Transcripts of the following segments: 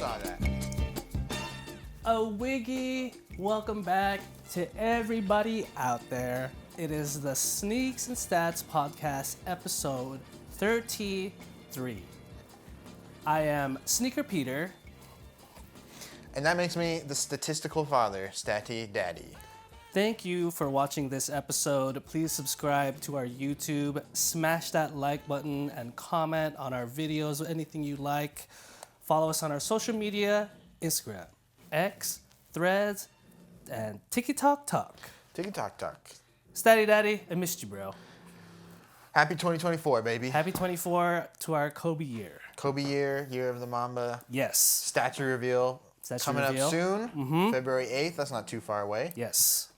saw that. A wiggy, welcome back to everybody out there. It is the Sneaks and Stats podcast episode 33. I am Sneaker Peter. And that makes me the statistical father, Statty Daddy. Thank you for watching this episode. Please subscribe to our YouTube, smash that like button, and comment on our videos, anything you like. Follow us on our social media, Instagram, X, Threads, and TikTok. Tiki-talk. Statty Daddy, I missed you, bro. Happy 2024, baby. Happy 24 to our Kobe year. Kobe year of the Mamba. Yes. Statue reveal. Coming up soon, February 8th. That's not too far away. Yes.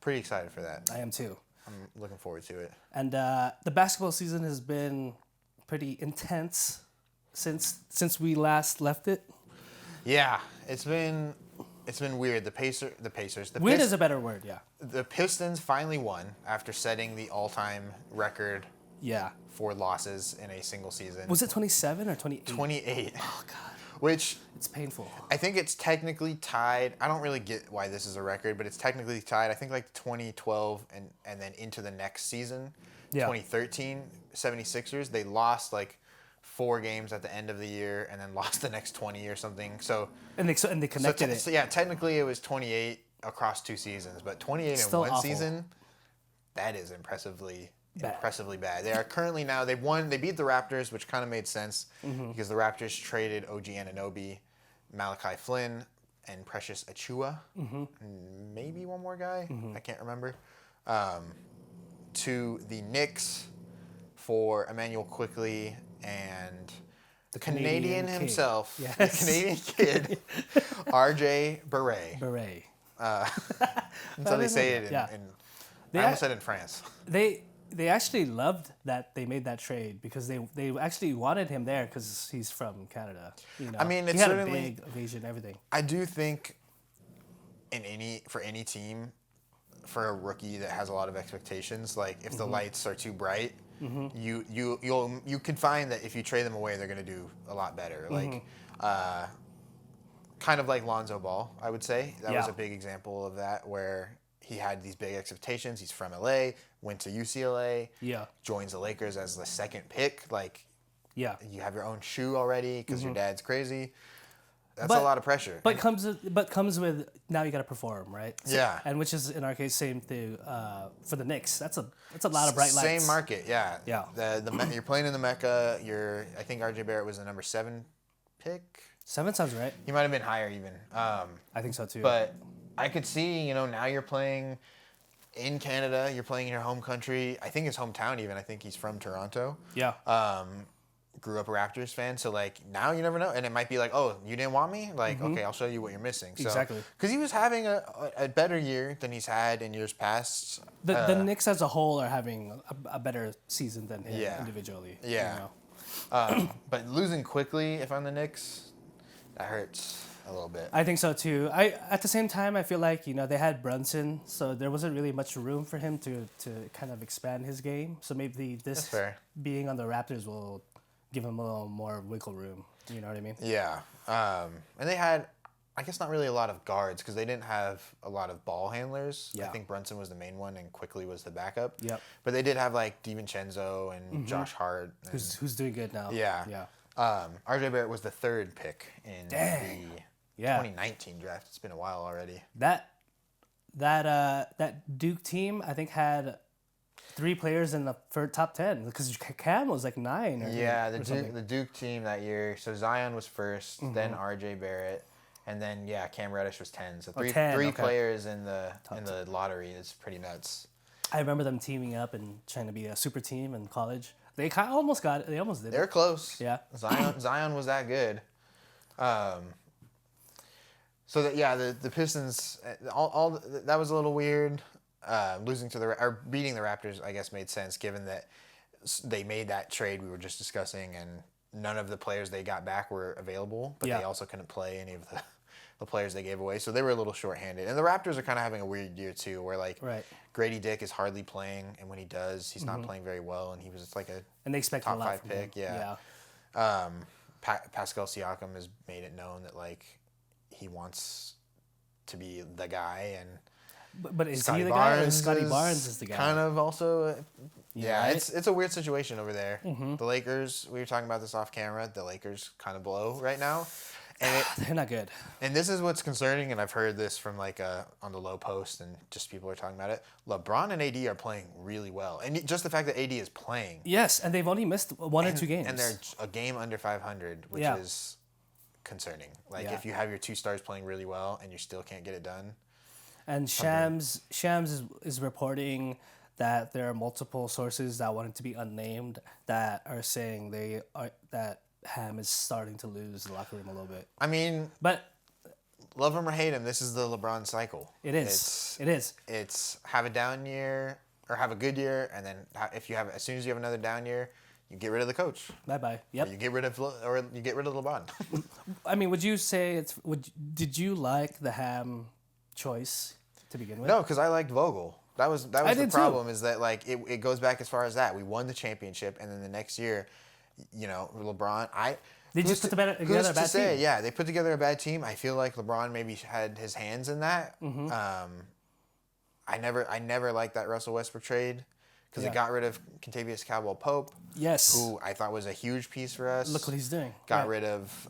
Pretty excited for that. I am too. I'm looking forward to it. And the basketball season has been pretty intense since we last left it. Yeah, it's been weird. The Pacers. Weird is a better word, yeah. The Pistons finally won after setting the all-time record. Yeah. For losses in a single season. Was it 27 or 28? 28. Oh, God. Which... It's painful. I think it's technically tied. I don't really get why this is a record, but it's technically tied. I think like 2012 and then into the next season, 2013, 76ers, they lost like 4 games at the end of the year and then lost the next 20 or something. So and they connected it. So yeah, technically it was 28 across 2 seasons, but 28 in one season, that is impressively bad. They are currently now, they beat the Raptors, which kind of made sense because the Raptors traded OG Anunoby, Malachi Flynn, and Precious Achiuwa, and maybe one more guy, I can't remember, to the Knicks for Emmanuel Quickley and the Canadian himself, the Canadian kid, RJ Barret. That's how they say it I almost said in France. They actually loved that they made that trade because they actually wanted him there because he's from Canada. You know, I mean, he had a big occasion, everything. I do think for any team, for a rookie that has a lot of expectations, like if the lights are too bright, you can find that if you trade them away, they're going to do a lot better. Like, kind of like Lonzo Ball, I would say. That was a big example of that where he had these big expectations. He's from LA, went to UCLA, joins the Lakers as the second pick. Like, you have your own shoe already because your dad's crazy. That's a lot of pressure. But comes with now you got to perform, right? So, yeah. And which is in our case same thing for the Knicks. That's a lot of bright lights. Same market, yeah. Yeah. You're playing in the Mecca. I think RJ Barrett was the number 7 pick. 7 sounds right. He might have been higher even. I think so too. But I could see, now you're playing in Canada, you're playing in your home country. I think his hometown even. I think he's from Toronto. Yeah. Grew up a Raptors fan, so like now you never know. And it might be like, oh, you didn't want me? Like, okay, I'll show you what you're missing. So, exactly. Because he was having a better year than he's had in years past. The Knicks as a whole are having a better season than him individually. Yeah. But losing quickly, if I'm the Knicks, that hurts a little bit. I think so too. At the same time, I feel like they had Brunson, so there wasn't really much room for him to kind of expand his game. So maybe this being on the Raptors will give him a little more wiggle room. You know what I mean? Yeah. And they had, I guess, not really a lot of guards because they didn't have a lot of ball handlers. Yeah. I think Brunson was the main one and Quickly was the backup. Yep. But they did have like DiVincenzo and Josh Hart. And, who's doing good now. Yeah. Yeah. RJ Barrett was the 3rd pick in the 2019 draft. It's been a while already. That Duke team, I think, had 3 players in the top 10 because Cam was like 9. The Duke team that year. So Zion was first, then RJ Barrett, and then Cam Reddish was 10. So three players in the lottery is pretty nuts. I remember them teaming up and trying to be a super team in college. They kind of almost got it. They almost did. They were close. Yeah. Zion was that good. So the Pistons all that was a little weird. Losing to beating the Raptors, I guess, made sense given that they made that trade we were just discussing, and none of the players they got back were available, but they also couldn't play any of the players they gave away, so they were a little shorthanded. And the Raptors are kind of having a weird year too, where like Grady Dick is hardly playing, and when he does, he's not playing very well, and he was just like a and they expect top a lot 5 pick, Pascal Siakam has made it known that like he wants to be the guy, and But is Scotty he the Barnes guy, or Scotty Barnes is the guy? kind of also. Yeah, right? it's a weird situation over there. The Lakers, we were talking about this off camera. The Lakers kind of blow right now, and They're not good. and this is what's concerning. And I've heard this from like on the low post, and just people are talking about it. LeBron and AD are playing really well, and just the fact that AD is playing. Yes, and they've only missed one or two games. And they're a game under 500, which is concerning. Like if you have your two stars playing really well and you still can't get it done. And Shams is reporting that there are multiple sources that want it to be unnamed that are saying that Ham is starting to lose the locker room a little bit. I mean, but love him or hate him, this is the LeBron cycle. It is. It's have a down year or have a good year, and then if you have as soon as you have another down year, you get rid of the coach. Bye. Yep. Or you get rid of LeBron. I mean, would you say did you like the Ham choice to begin with? No, because I liked Vogel. That was the problem. Too. Is that like it goes back as far as that. We won the championship, and then the next year, LeBron. They just put together a bad team. Yeah, they put together a bad team. I feel like LeBron maybe had his hands in that. Mm-hmm. I never liked that Russell Westbrook trade because it got rid of Kentavious Caldwell-Pope. Yes, who I thought was a huge piece for us. Look what he's doing. Got rid of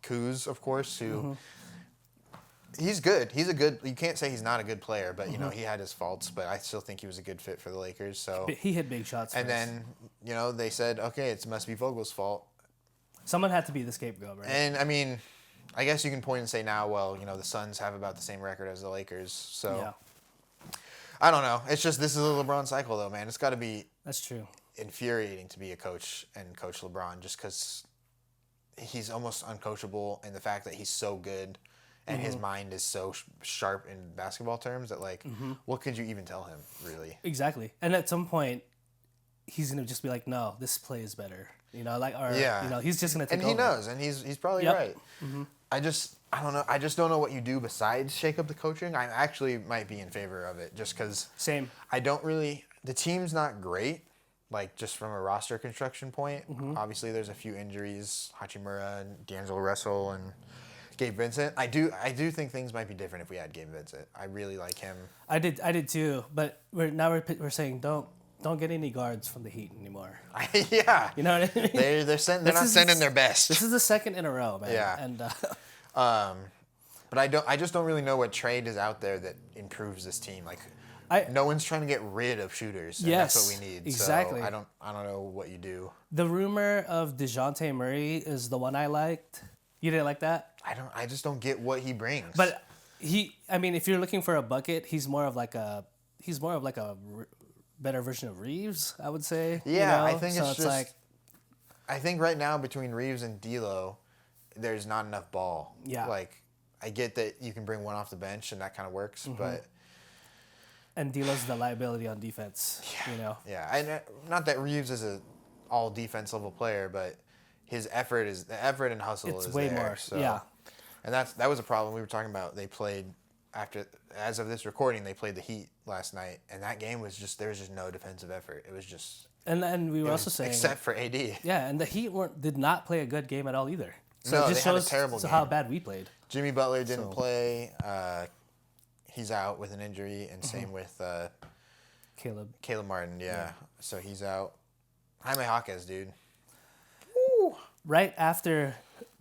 Kuz, of course, who. He's good. He's a good. You can't say he's not a good player, but he had his faults. But I still think he was a good fit for the Lakers. So he hit big shots. And then they said, okay, it must be Vogel's fault. Someone had to be the scapegoat, right? And I mean, I guess you can point and say now, well, the Suns have about the same record as the Lakers. So I don't know. It's just this is a LeBron cycle, though, man. It's got to be. That's true. Infuriating to be a coach and coach LeBron, just because he's almost uncoachable, and the fact that he's so good. And his mind is so sharp in basketball terms that, like, what could you even tell him, really? Exactly. And at some point, he's going to just be like, no, this play is better. He's just going to take over. And he knows, and he's probably right. Mm-hmm. I don't know. I just don't know what you do besides shake up the coaching. I actually might be in favor of it just because. Same. The team's not great, like, just from a roster construction point. Obviously, there's a few injuries, Hachimura and D'Angelo Russell and Gabe Vincent. I do think things might be different if we had Gabe Vincent. I really like him. I did too. But we're saying don't get any guards from the Heat anymore. Yeah. You know what I mean? They're not sending their best. This is the second in a row, man. Yeah. And but I just don't really know what trade is out there that improves this team. Like no one's trying to get rid of shooters. And yes. That's what we need. Exactly. So I don't know what you do. The rumor of DeJounte Murray is the one I liked. You didn't like that? I just don't get what he brings. But if you're looking for a bucket, he's more of like a better version of Reeves, I would say. Yeah, I think it's just like. I think right now between Reeves and D'Lo, there's not enough ball. Yeah. Like, I get that you can bring one off the bench and that kind of works, but. And D'Lo's the liability on defense. Yeah. Yeah, and not that Reeves is a all defense level player, but. His effort and hustle is way there. More. So. Yeah. And that was a problem we were talking about. They played as of this recording, they played the Heat last night, and that game was there was just no defensive effort. It was just. And we were also saying except for AD. Yeah, and the Heat did not play a good game at all either. So no, it just they had shows a terrible game. how bad we played. Jimmy Butler didn't play. He's out with an injury, and same with Caleb Martin. Yeah, so he's out. Jaime Jaquez, dude.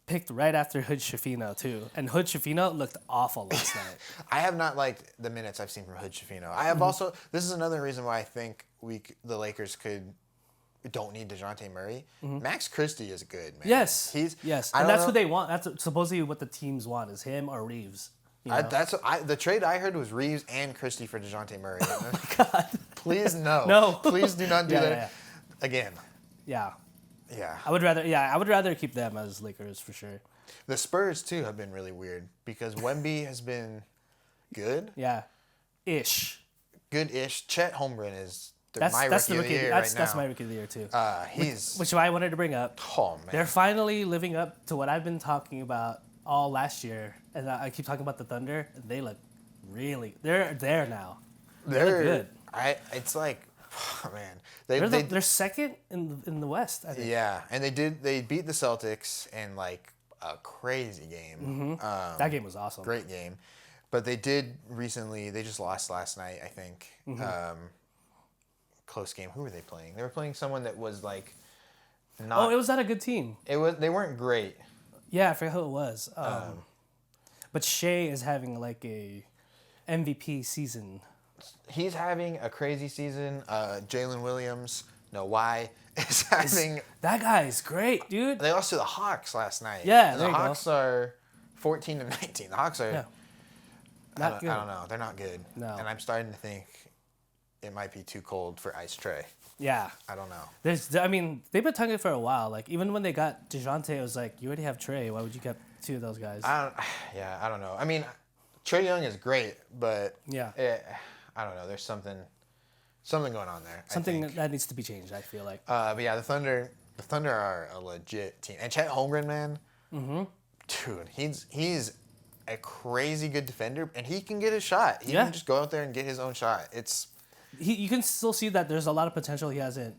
Picked right after Hood Schifino too, and Hood Schifino looked awful last night. I have not liked the minutes I've seen from Hood Schifino. I have also. This is another reason why I think the Lakers don't need DeJounte Murray. Max Christie is good, man. Yes, and that's what they want. That's supposedly what the teams want is him or Reeves. The trade I heard was Reeves and Christie for DeJounte Murray. Oh my God! Please no. No. Please do not do that again. Yeah. Yeah. I would rather keep them as Lakers for sure. The Spurs too have been really weird because Wemby has been good. Yeah. Ish. Good-ish. Chet Holmgren is my rookie of the year right now. That's my rookie of the year too. Which I wanted to bring up. Oh man. They're finally living up to what I've been talking about all last year, and I keep talking about the Thunder. And they look they're there now. They're good. It's like Oh, man, they're second in the West, I think. Yeah, and they beat the Celtics in like a crazy game. That game was awesome. Great game, but they did recently. They just lost last night, I think. Close game. Who were they playing? They were playing someone that was like not. Oh, it was not a good team. It was. They weren't great. Yeah, I forget who it was. But Shea is having like a MVP season. He's having a crazy season. Jalen Williams, no why, is having. That guy is great, dude. They lost to the Hawks last night. Yeah, and there the you go. Hawks are 14-19. The Hawks are. Yeah. I don't know. They're not good. No. And I'm starting to think it might be too cold for Ice Tray. Yeah. I don't know. They've been talking for a while. Like, even when they got DeJounte, it was like, you already have Trey. Why would you get two of those guys? I don't know. I mean, Trae Young is great, but Yeah. I don't know. There's something going on there. Something that needs to be changed, I feel like. But yeah, the Thunder are a legit team. And Chet Holmgren, man, dude, he's a crazy good defender, and he can get his shot. He can just go out there and get his own shot. You can still see that there's a lot of potential he hasn't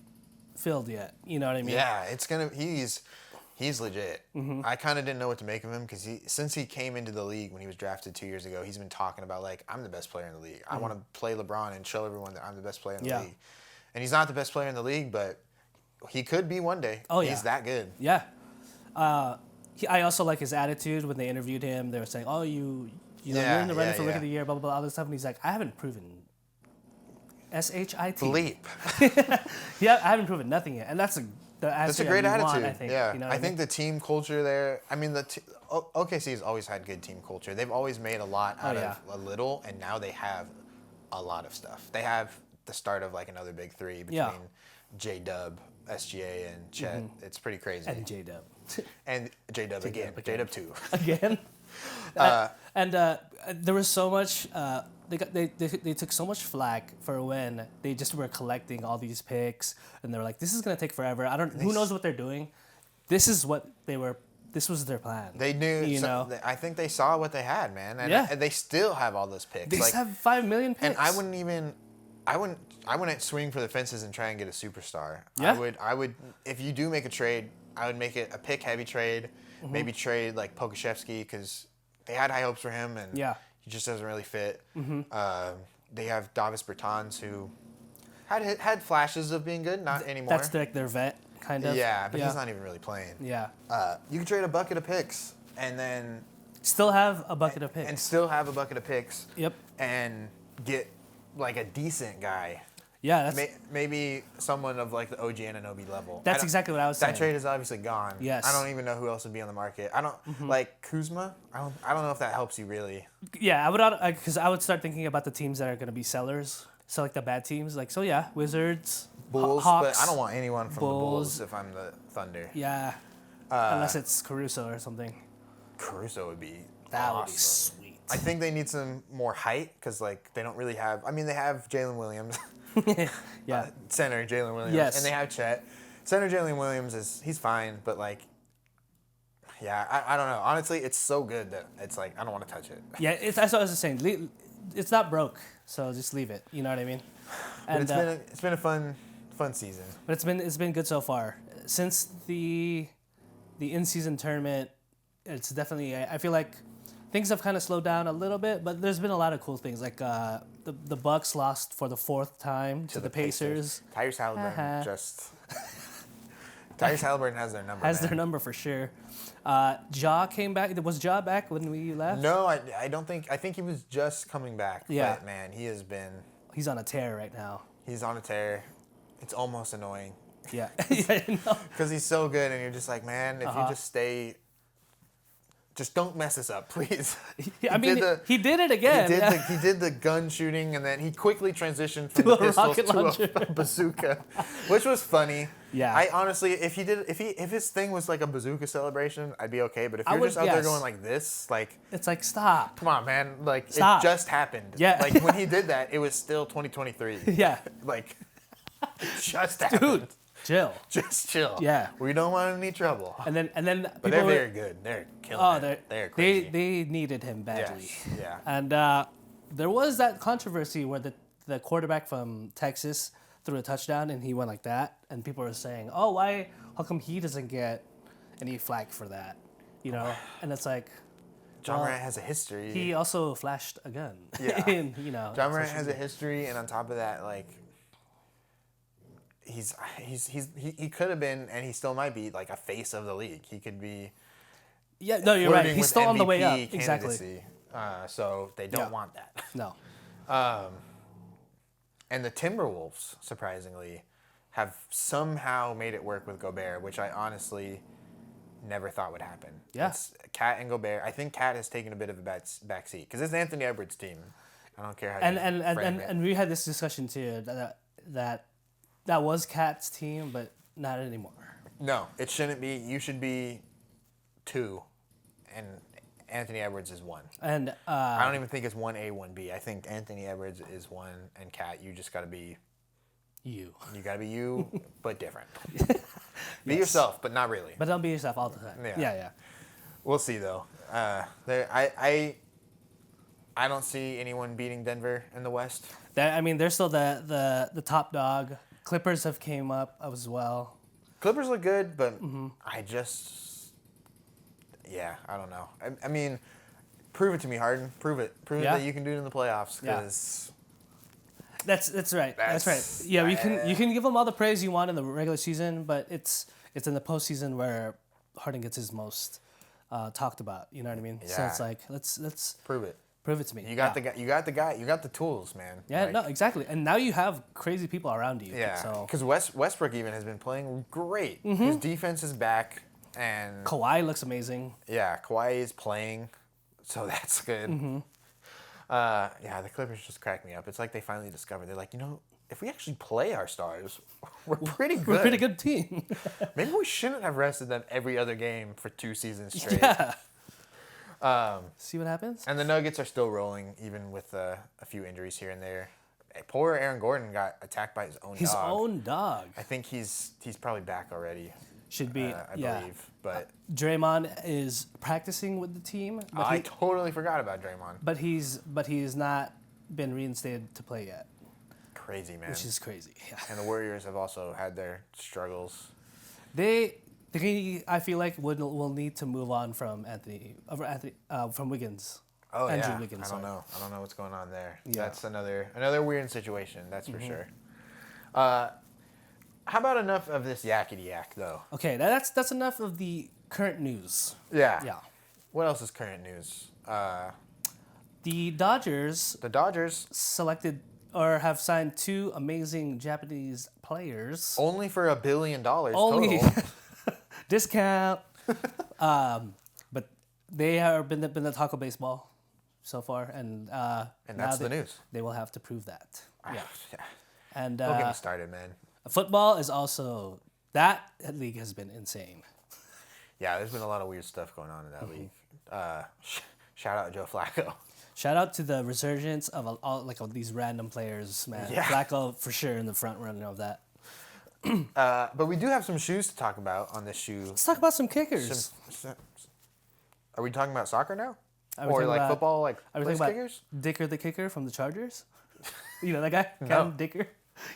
filled yet. You know what I mean? Yeah, he's legit. I kind of didn't know what to make of him because since he came into the league when he was drafted 2 years ago, he's been talking about like, I'm the best player in the league. I want to play LeBron and show everyone that I'm the best player in the league. And he's not the best player in the league, but he could be one day. Oh, yeah. He's that good. Yeah. I also like his attitude when they interviewed him. They were saying, "Oh, you're in the running for Rookie of the Year, blah blah blah, all this stuff." And he's like, "I haven't proven SHIT Bleep. Yeah, I haven't proven nothing yet," and that's a great attitude. Want, I think. Yeah, you know I think the team culture there. I mean, OKC has always had good team culture. They've always made a lot out of a little, and now they have a lot of stuff. They have the start of like another big three between J-Dub, SGA, and Chet. It's pretty crazy. And J-Dub. And J-Dub again. J-Dub 2. Again. There was so much. They took so much flack for when they just were collecting all these picks, and they were like, "This is gonna take forever." Who knows what they're doing? This is what they were. This was their plan. They knew. You know. I think they saw what they had, man, and they still have all those picks. They have 5 million picks. And I wouldn't swing for the fences and try and get a superstar. Yeah. I would. If you do make a trade, I would make it a pick heavy trade. Maybe trade like Pokusevski because they had high hopes for him, and he just doesn't really fit. They have Davis Bertans, who had flashes of being good, not anymore. That's like their vet, kind of. Yeah, but he's not even really playing. Yeah. You can trade a bucket of picks and then still have a bucket of picks. And still have a bucket of picks. Yep. And get like a decent guy. Yeah, maybe someone of like the OG Anunoby level. That's exactly what I was saying. That trade is obviously gone. Yes. I don't even know who else would be on the market. I don't like Kuzma. I don't know if that helps you really. Yeah, because I would start thinking about the teams that are going to be sellers. So like the bad teams, like Wizards, Bulls, Hawks, but I don't want anyone from the Bulls if I'm the Thunder. Yeah, unless it's Caruso or something. Caruso would be that awesome. would be sweet. I think they need some more height because like they don't really have. I mean, they have Jalen Williams. Yeah. Center Jalen Williams. Yes. And they have Chet. Center Jalen Williams he's fine, but like, yeah, I don't know. Honestly, it's so good that it's like I don't want to touch it. Yeah, that's what I was just saying. It's not broke, so just leave it. You know what I mean? And but it's been a fun season. But it's been good so far. Since the in-season tournament, it's definitely I feel like things have kind of slowed down a little bit, but there's been a lot of cool things. Like the Bucks lost for the 4th time to the Pacers. Tyrese Halliburton Tyrese Halliburton has their number. Their number for sure. Ja came back. Was Ja back when we left? No, I don't think. I think he was just coming back. Yeah. But man, he's on a tear right now. He's on a tear. It's almost annoying. Yeah. Because he's so good, and you're just like, man, if you just stay. Just don't mess this up, please. I mean, he did it again. He did the gun shooting, and then he quickly transitioned from the pistols to a bazooka, which was funny. Yeah. I honestly, if his thing was like a bazooka celebration, I'd be okay. But if you're just out there going like this, like it's like stop. Come on, man. Like stop. It just happened. Yeah. Like when he did that, it was still 2023. Yeah. Like it just happened. Dude. Chill. Just chill. Yeah. We don't want any trouble. And then but they're very good. They're killing it. They're crazy. They needed him badly. Yes. Yeah. And there was that controversy where the quarterback from Texas threw a touchdown and he went like that, and people were saying, "Oh, why? How come he doesn't get any flack for that?" You know, and it's like, John Morant has a history. he also flashed a gun. Yeah. in, you know, John Morant has a history, and on top of that, like, he could have been, and he still might be, like, a face of the league. He could be. Yeah, no, you're right. He's still on the way up. candidacy. Exactly. So they don't want that. No. And the Timberwolves, surprisingly, have somehow made it work with Gobert, which I honestly never thought would happen. Yeah. It's Cat and Gobert. I think Cat has taken a bit of a back seat because it's Anthony Edwards' team. I don't care how And we had this discussion too that was Cat's team, but not anymore. No, it shouldn't be. You should be 2, and Anthony Edwards is 1. And I don't even think it's 1A, 1B. I think Anthony Edwards is 1, and Cat, you just got to be you. You got to be you, but different. Be yourself, but not really. But don't be yourself all the time. Yeah. We'll see though. I don't see anyone beating Denver in the West. They're still the top dog. Clippers have came up as well. Clippers look good, but I don't know. I mean, prove it to me, Harden. Prove it that you can do it in the playoffs. Because that's right. That's right. Yeah, you can give them all the praise you want in the regular season, but it's in the postseason where Harden gets his most talked about. You know what I mean? Yeah. So it's like let's prove it. Prove it to me. You got the guy. You got the guy. You got the tools, man. Yeah, no, exactly. And now you have crazy people around you. Yeah. So Because Westbrook even has been playing great. His defense is back, and Kawhi looks amazing. Yeah, Kawhi is playing, so that's good. The Clippers just cracked me up. It's like they finally discovered. They're like, if we actually play our stars, we're pretty good. We're a pretty good team. Maybe we shouldn't have rested them every other game for 2 seasons straight. Yeah. See what happens? And the Nuggets are still rolling, even with a few injuries here and there. Poor Aaron Gordon got attacked by his own dog. His own dog. I think he's probably back already. Should be, I believe. But Draymond is practicing with the team. But I totally forgot about Draymond. But he's not been reinstated to play yet. Crazy, man. Which is crazy. Yeah. And the Warriors have also had their struggles. I feel like will need to move on from from Wiggins. Oh, Andrew Wiggins, I don't know what's going on there. Yeah. That's another weird situation. That's for sure. How about enough of this yakety yak though? Okay, that's enough of the current news. Yeah. Yeah. What else is current news? The Dodgers selected or have signed 2 amazing Japanese players. Only for $1 billion Only total. Discount. But they have been the Taco Baseball so far, and that's the news. They will have to prove that. Yeah. And Don't get me started, man. Football is also that league has been insane. Yeah, there's been a lot of weird stuff going on in that league. Shout out Joe Flacco. Shout out to the resurgence of all these random players, man. Yeah. Flacco for sure in the front runner of that. But we do have some shoes to talk about on this shoe. Let's talk about some kickers. Are we talking about soccer now? Are we Or talking like about- football, like Are we place talking about kickers? Dicker the kicker from the Chargers? You know that guy? No. Cam Dicker?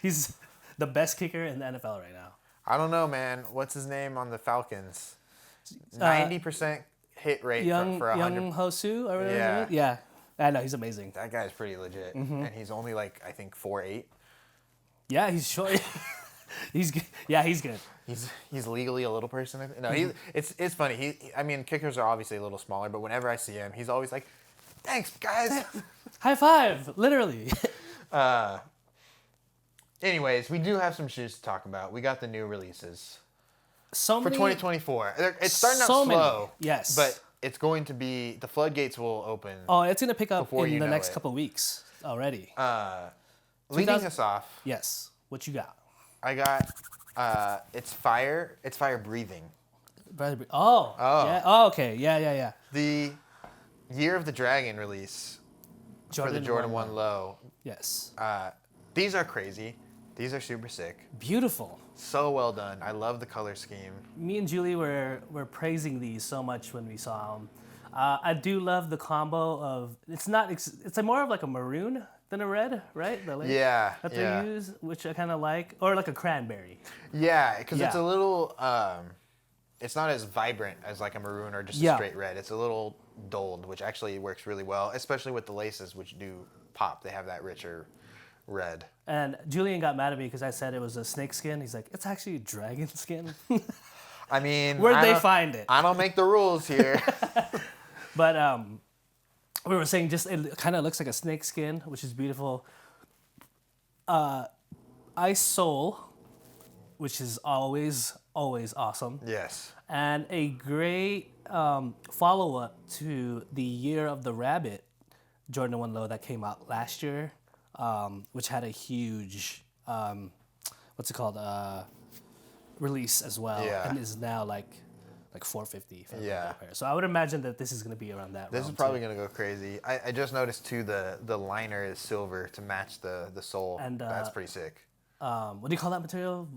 He's the best kicker in the NFL right now. I don't know, man. What's his name on the Falcons? 90% hit rate for 100. Young Hosu or whatever. Yeah. Yeah. I know, he's amazing. That guy's pretty legit. And he's only like, I think 4'8". Yeah, he's short. He's good. Yeah, he's good. He's legally a little person. No, it's funny. I mean, kickers are obviously a little smaller, but whenever I see him, he's always like, "Thanks, guys." High five, literally. Anyways, we do have some shoes to talk about. We got the new releases So for many, 2024. It's starting out so slow. many. Yes. But it's going to be, the floodgates will open. Oh, it's gonna pick up Before in you the know next it. couple of weeks already. Leading 2000 us off, Yes. What you got? I got, it's fire breathing. Oh. Yeah. Oh, okay. Yeah. The Year of the Dragon release for the Jordan 1 Low. Yes. These are crazy. These are super sick. Beautiful. So well done. I love the color scheme. Me and Julie were praising these so much when we saw them. I do love the combo of it's more of like a maroon than a red, right? The lace that they use, which I kind of like, or like a cranberry. Yeah, because it's a little. It's not as vibrant as like a maroon or just a straight red. It's a little dulled, which actually works really well, especially with the laces, which do pop. They have that richer red. And Julian got mad at me because I said it was a snake skin. He's like, it's actually dragon skin. I mean, where'd they find it? I don't make the rules here. But we were saying just it kind of looks like a snake skin, which is beautiful. Ice Soul, which is always awesome. Yes. And a great follow-up to the Year of the Rabbit Jordan 1 Low that came out last year, which had a huge, release as well, and is now like $450 for a pair. So I would imagine that this is going to be around that. This is probably going to go crazy. I just noticed too the liner is silver to match the sole, and that's pretty sick. What do you call that material?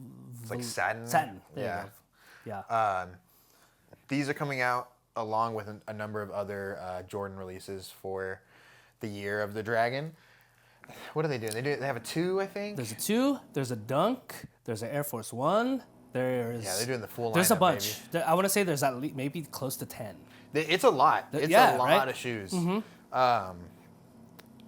It's like satin. Satin. There you go. Yeah. These are coming out along with a number of other Jordan releases for the Year of the Dragon. What are they doing? They have a 2, I think. There's a 2. There's a Dunk. There's an Air Force 1. There's they're doing the full. There's a bunch. I want to say there's at least maybe close to 10. It's a lot. It's a lot of shoes. Mm-hmm.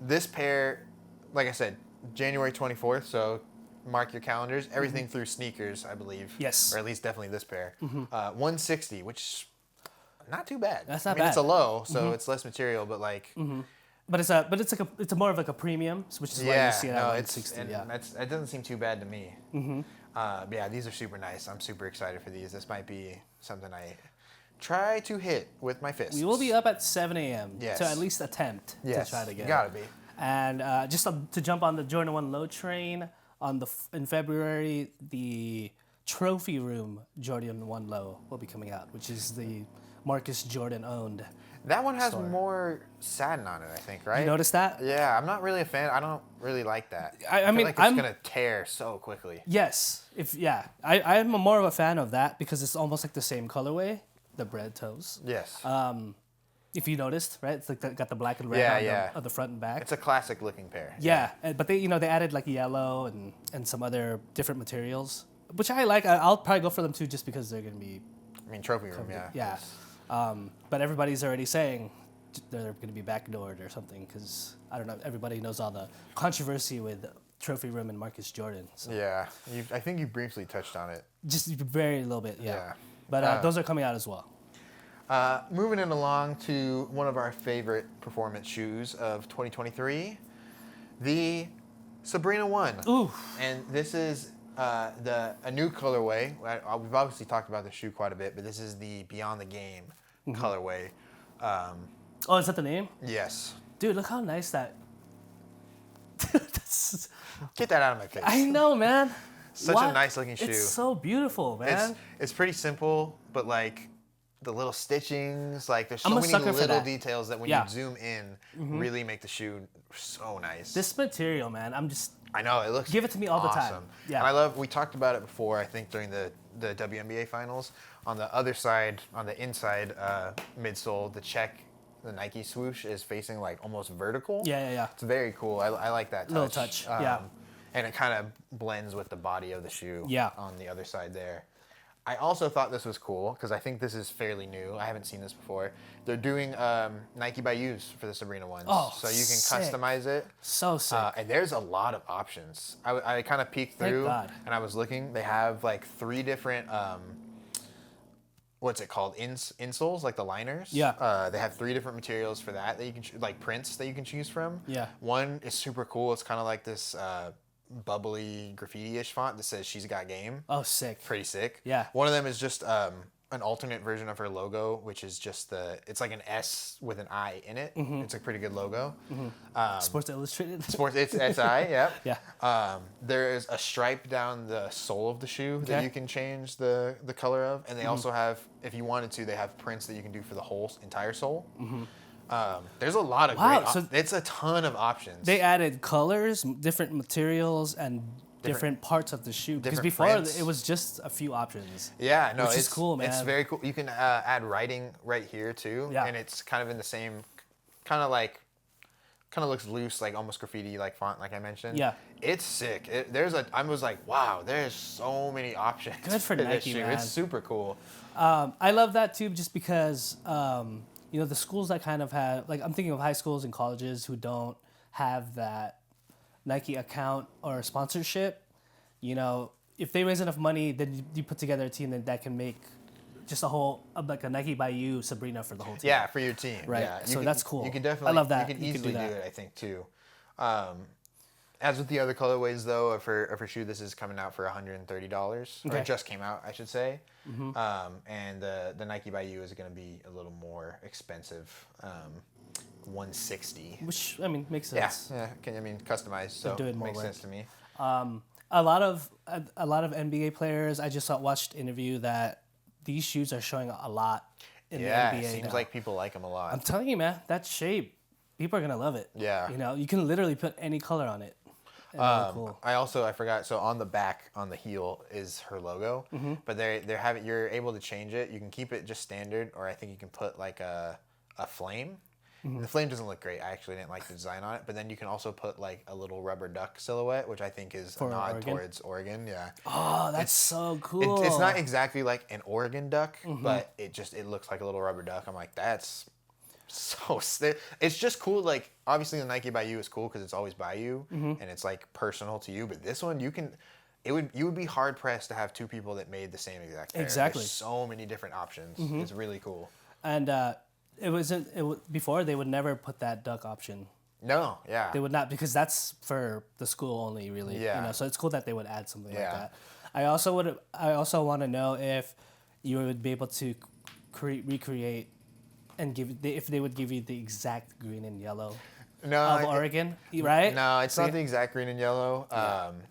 This pair, like I said, January 24th. So mark your calendars. Everything through sneakers, I believe. Yes. Or at least definitely this pair. 160, which is not too bad. That's not bad. It's a low, so it's less material, but like. But it's more of like a premium, which is why you see it at 160. It doesn't seem too bad to me. These are super nice. I'm super excited for these. This might be something I try to hit with my fists. We will be up at 7 a.m. to at least attempt to try to get. Gotta be. And just to jump on the Jordan 1 Low train, in February, the Trophy Room Jordan 1 Low will be coming out, which is the Marcus Jordan owned. That one has more satin on it, I think, right? You noticed that? Yeah, I'm not really a fan. I don't really like that. I mean, like it's gonna tear so quickly. Yes, I'm more of a fan of that because it's almost like the same colorway, the bread toes. Yes. If you noticed, right? It's like got the black and red on the front and back. It's a classic looking pair. Yeah, but they added like yellow and some other different materials, which I like. I'll probably go for them too, just because they're gonna be. I mean, Trophy Room, yeah. Yeah. But everybody's already saying they're going to be backdoored or something because, I don't know, everybody knows all the controversy with Trophy Room and Marcus Jordan. So. Yeah, I think you briefly touched on it. Just very little bit, yeah. But those are coming out as well. Moving it along to one of our favorite performance shoes of 2023, the Sabrina 1. Ooh. And this is a new colorway. We've obviously talked about the shoe quite a bit, but this is the Beyond the Game colorway. Oh, is that the name? Yes. Dude, look how nice that. Get that out of my face. I know, man. Such a nice looking shoe. It's so beautiful, man. It's pretty simple, but like the little stitchings, like there's so many little details that when you zoom in, really make the shoe so nice. This material, man, I know, it looks give it to me all the time. Yeah. And we talked about it before, I think during the WNBA finals. On the other side, on the inside midsole, the Nike swoosh is facing like almost vertical. Yeah. It's very cool. I like that touch. Little touch, And it kind of blends with the body of the shoe on the other side there. I also thought this was cool because I think this is fairly new. I haven't seen this before. They're doing Nike by Use for the Sabrina ones. Oh, so you can sick. Customize it. So sick. And there's a lot of options. I kind of peeked through and I was looking. They have like 3 different, what's it called? Insoles, like the liners. Yeah. They have 3 different materials for that you can, like prints that you can choose from. Yeah. One is super cool. It's kind of like this bubbly graffiti-ish font that says "She's Got Game." Oh, sick. Pretty sick. Yeah. One of them is just an alternate version of her logo, which is just it's like an S with an I in it. It's a pretty good logo. Sports Illustrated. It's SI, yeah. Yeah. There is a stripe down the sole of the shoe that you can change the color of, and they also have, if you wanted to, they have prints that you can do for the whole entire sole. There's a lot of great. It's a ton of options. They added colors, different materials, and different parts of the shoe. Because before it was just a few options. Yeah, no, which is cool, man. It's very cool. You can add writing right here too, and it's kind of in the same, kind of like kind of looks loose, like almost graffiti like font, like I mentioned. Yeah. It's sick. I was like, wow, there's so many options. Good for Nike, man. It's super cool. I love that too, just because the schools that kind of have, like, I'm thinking of high schools and colleges who don't have that Nike account or sponsorship. If they raise enough money, then you put together a team that can make just a whole, like a Nike by you Sabrina for the whole team. Yeah, for your team. Right. Yeah. So that's cool. You can definitely. I love that. You can easily do it, I think, too. As with the other colorways, though, for shoe, this is coming out for $130. Okay. Or it just came out, I should say. Mm-hmm. And the Nike by You is going to be a little more expensive, $160. Which, I mean, makes sense. Yeah. Customized, so doing more makes work. sense to me. A lot of NBA players, I just watched an interview that these shoes are showing a lot in the NBA. Yeah, it seems like people like them a lot. I'm telling you, man, that shape, people are gonna love it. Yeah. You can literally put any color on it. Cool. I forgot. So on the back, on the heel, is her logo. Mm-hmm. But you're able to change it. You can keep it just standard, or I think you can put like a flame. Mm-hmm. The flame doesn't look great. I actually didn't like the design on it. But then you can also put like a little rubber duck silhouette, which I think is a nod towards Oregon. Yeah. Oh, that's so cool. It's not exactly like an Oregon duck, but it looks like a little rubber duck. I'm like, that's so sick. It's just cool. Like, obviously the Nike by You is cool because it's always by you and it's like personal to you. But this one, you would be hard pressed to have two people that made the same exact pair. Exactly. There's so many different options. It's really cool. And before they would never put that duck option. No, yeah. They would not, because that's for the school only, really. Yeah. So it's cool that they would add something like that. I also want to know if you would be able to recreate and if they would give you the exact green and yellow of Oregon, right? No, it's not the exact green and yellow.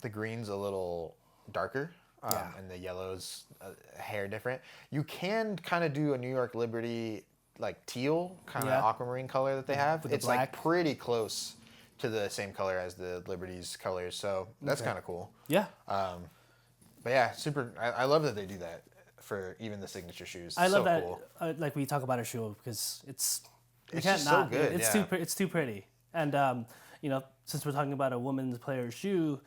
The green's a little darker, and the yellow's a hair different. You can kind of do a New York Liberty like teal kind of aquamarine color that they have. It's like pretty close to the same color as the Liberty's colors, so that's kind of cool. Yeah. But yeah, super. I love that they do that for even the signature shoes. I love that. Cool. Like we talk about our shoe because it's just so good. It's too pretty. And since we're talking about a women's player shoe,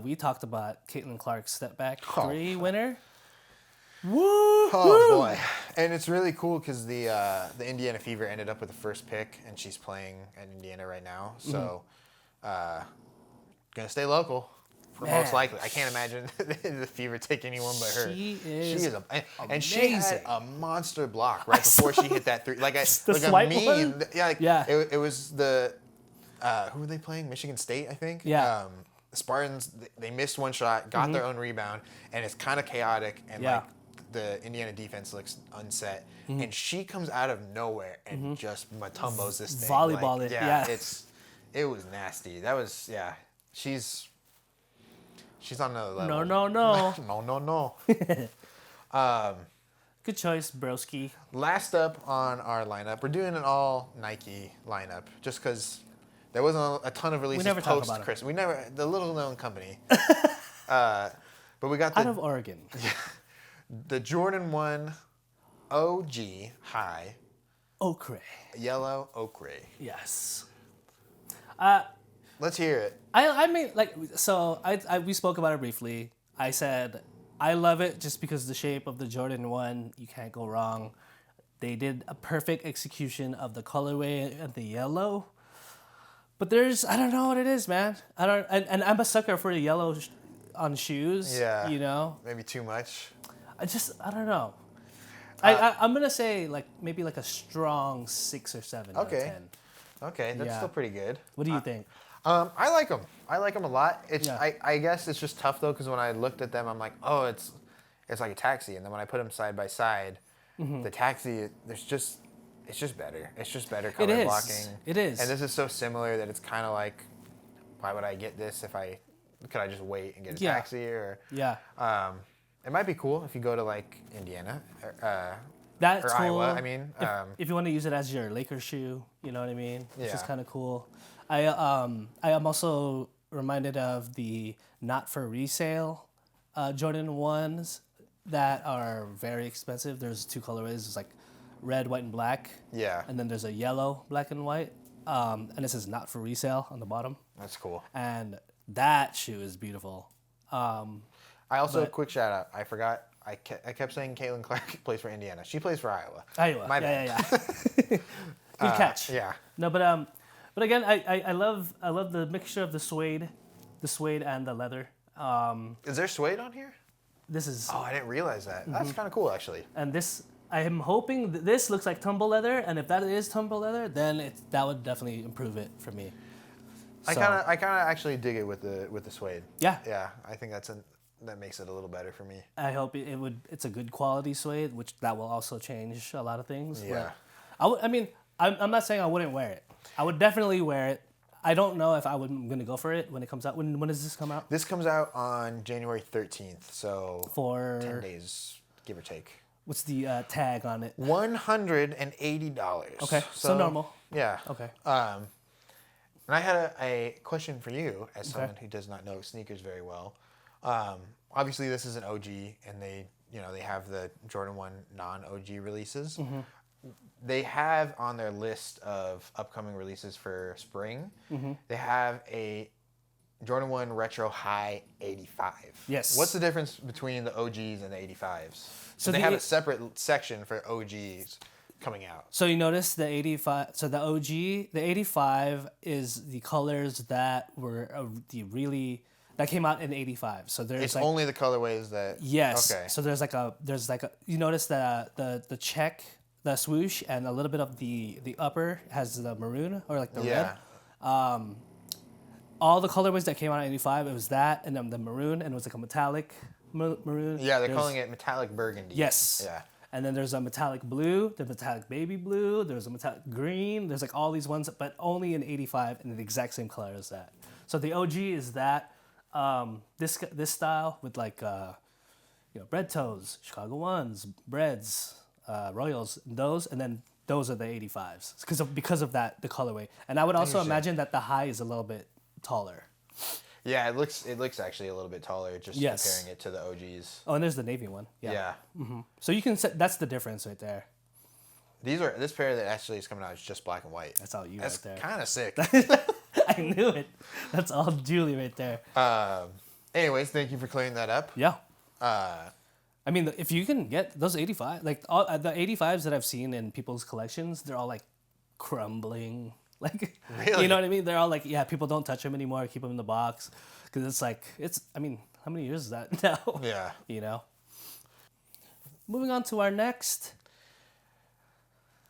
we talked about Caitlin Clark's Step Back 3 winner. Woo! Oh boy, and it's really cool because the Indiana Fever ended up with the first pick, and she's playing at Indiana right now. So, gonna stay local, most likely. I can't imagine the Fever take anyone but her. She is and she had a monster block right before she hit that three, like a meme. One? Yeah, It was the who were they playing? Michigan State, I think. Yeah. The Spartans, they missed one shot, got their own rebound, and it's kind of chaotic, and like the Indiana defense looks unset, and she comes out of nowhere and just matumbos this thing. Volleyball it. Yeah. It was nasty. That was she's on another level. No. No. Good choice, broski. Last up on our lineup, we're doing an all Nike lineup just because there wasn't a ton of releases post Christmas. We never, the little known company. But we got out of Oregon. The Jordan 1 OG High. Ochre. Yellow Ochre. Yes. Let's hear it. I mean, we spoke about it briefly. I said, I love it just because the shape of the Jordan 1, you can't go wrong. They did a perfect execution of the colorway and the yellow. But I don't know what it is, man. And I'm a sucker for the yellow on shoes. Yeah. Maybe too much. I don't know. I'm gonna say maybe a strong 6 or 7 out of 10. Okay, that's still pretty good. What do you think? I like them. I like them a lot. I guess it's just tough though because when I looked at them, I'm like, oh, it's like a taxi, and then when I put them side by side, the taxi it's just better. It's just better color blocking. It is. And this is so similar that it's kind of like, why would I get this could I just wait and get a taxi or it might be cool if you go to like Indiana That's or cool. Iowa. I mean, if you want to use it as your Lakers shoe, you know what I mean? It's just kind of cool. I am also reminded of the not for resale Jordan 1s that are very expensive. There's 2 colorways. It's like red, white, and black. Yeah. And then there's a yellow, black, and white. and it says not for resale on the bottom. That's cool. And that shoe is beautiful. I also, quick shout out. I forgot. I kept saying Caitlin Clark plays for Indiana. She plays for Iowa. Iowa. My bad. Yeah. Good catch. Yeah. No, but again, I love the mixture of the suede and the leather. Is there suede on here? This is. Oh, I didn't realize that. That's kind of cool, actually. And this, I am hoping this looks like tumble leather, and if that is tumble leather, then that would definitely improve it for me. I kind of actually dig it with the suede. Yeah. Yeah, I think that makes it a little better for me. I hope it's a good quality suede, which that will also change a lot of things. Yeah. I'm not saying I wouldn't wear it. I would definitely wear it. I don't know if I'm going to go for it when it comes out. When does this come out? This comes out on January 13th, so for 10 days, give or take. What's the tag on it? $180. Okay, so normal. Yeah. Okay. And I had a question for you, as someone who does not know sneakers very well. Obviously, this is an OG, and they have the Jordan 1 non-OG releases. Mm-hmm. They have on their list of upcoming releases for spring, they have a Jordan 1 Retro High 85. Yes. What's the difference between the OGs and the 85s? So they have a separate section for OGs coming out. So you notice the 85, so the OG, the 85 is the colors that were that came out in 85. So there's only the colorways that... Yes. Okay. So there's you notice that the check, the swoosh, and a little bit of the upper has the maroon or like the red. All the colorways that came out in 85, it was that and then the maroon, and it was like a metallic maroon. Yeah, they're calling it metallic burgundy. Yes. Yeah. And then there's a metallic blue, there's metallic baby blue, there's a metallic green, there's like all these ones, but only in 85 and the exact same color as that. So the OG is that, this style with like, bread toes, Chicago ones, breads, Royals, those, and then those are the 85s because of that, the colorway. And I would also imagine that the high is a little bit taller. Yeah, it looks actually a little bit taller just comparing it to the OGs. Oh, and there's the navy one. Yeah. Mm-hmm. So you can that's the difference right there. This pair that actually is coming out is just black and white. That's all you right there. That's kind of sick. I knew it. That's all Julie right there. Anyways, thank you for clearing that up. Yeah. I mean, if you can get those 85, like all the 85s that I've seen in people's collections, they're all like crumbling. Like, really? You know what I mean? They're all like, yeah, people don't touch them anymore. Keep them in the box. Because I mean, how many years is that now? Yeah. You know? Moving on to our next.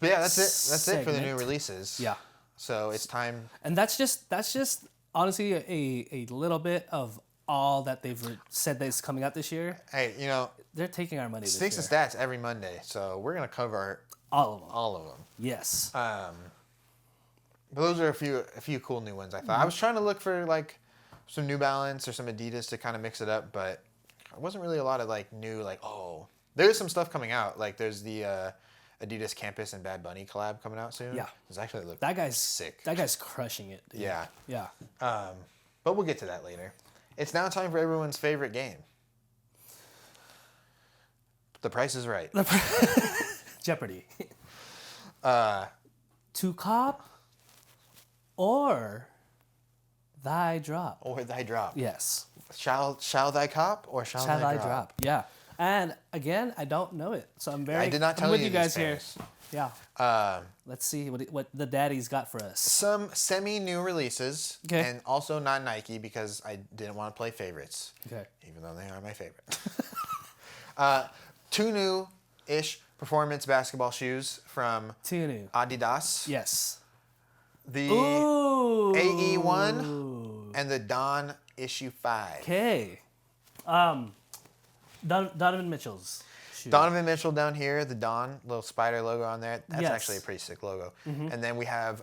But yeah, that's it. That's it for the new releases. Yeah. So it's time. And that's just honestly a little bit of all that they've said that's coming out this year. Hey, they're taking our money this Sticks year. and Stats every Monday. So we're going to cover all of them. Yes. But those are a few cool new ones, I thought. I was trying to look for like some New Balance or some Adidas to kind of mix it up, but there wasn't really a lot of like new, like, there's some stuff coming out. Like there's the Adidas Campus and Bad Bunny collab coming out soon. Yeah. It's actually that guy's sick. That guy's crushing it. Dude. Yeah. Yeah. But we'll get to that later. It's now time for everyone's favorite game. The Price is Right. Jeopardy. To cop or thy drop. Or thy drop. Yes. Shall thy cop or shall thy drop? Yeah. And again, I don't know it, so I did not tell you guys here. Yeah. Yeah. Let's see what the daddy's got for us. Some semi-new releases, and also not Nike because I didn't want to play favorites. Okay. Even though they are my favorite. 2 new-ish performance basketball shoes from Adidas. Yes. The AE1 and the D.O.N issue 5. Okay. Donovan Mitchell's shoe. Donovan Mitchell down here, the D.O.N little spider logo on there. That's actually a pretty sick logo. Mm-hmm. And then we have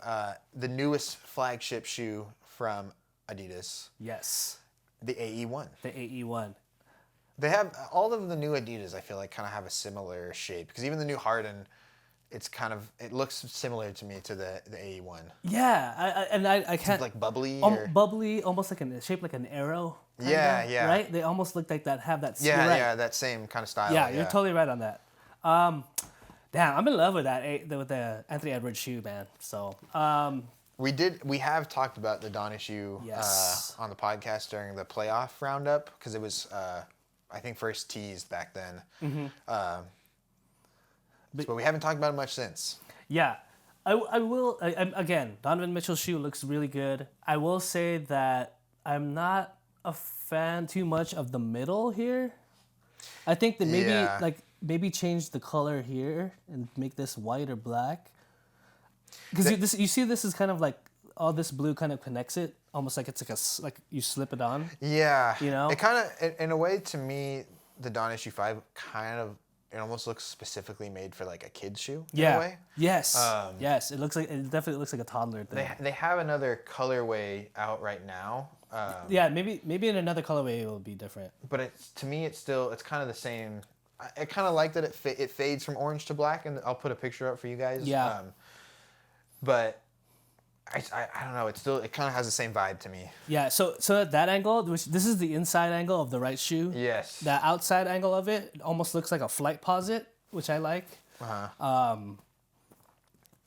the newest flagship shoe from Adidas. Yes. The AE1. The AE1. They have all of the new Adidas. I feel like kind of have a similar shape because even the new Harden, it looks similar to me to the AE1. Yeah, I can't like bubbly. Bubbly, almost like shaped like an arrow. Yeah. Right? They almost look like that. Have that. Yeah, that same kind of style. Yeah, you're totally right on that. Damn, I'm in love with that with the Anthony Edwards shoe, man. So, We have talked about the D.O.N issue on the podcast during the playoff roundup because it was, I think, first teased back then. Mm-hmm. But we haven't talked about it much since. Yeah. I will, again, Donovan Mitchell's shoe looks really good. I will say that I'm not a fan too much of the middle here. I think that maybe change the color here and make this white or black. Because you see this is kind of like all this blue kind of connects it, almost like it's like you slip it on. Yeah. You know? It kind of, in a way, to me, the D.O.N issue 5 kind of, it almost looks specifically made for like a kid's shoe in a way. Yes. Yes. It definitely looks like a toddler thing. They have another colorway out right now. Yeah, maybe in another colorway it will be different. But to me it's kind of the same. I kind of like that it fades from orange to black, and I'll put a picture up for you guys. Yeah. But I don't know. It kind of has the same vibe to me. Yeah. So at that angle, this is the inside angle of the right shoe. Yes. The outside angle of it almost looks like a flight posit, which I like.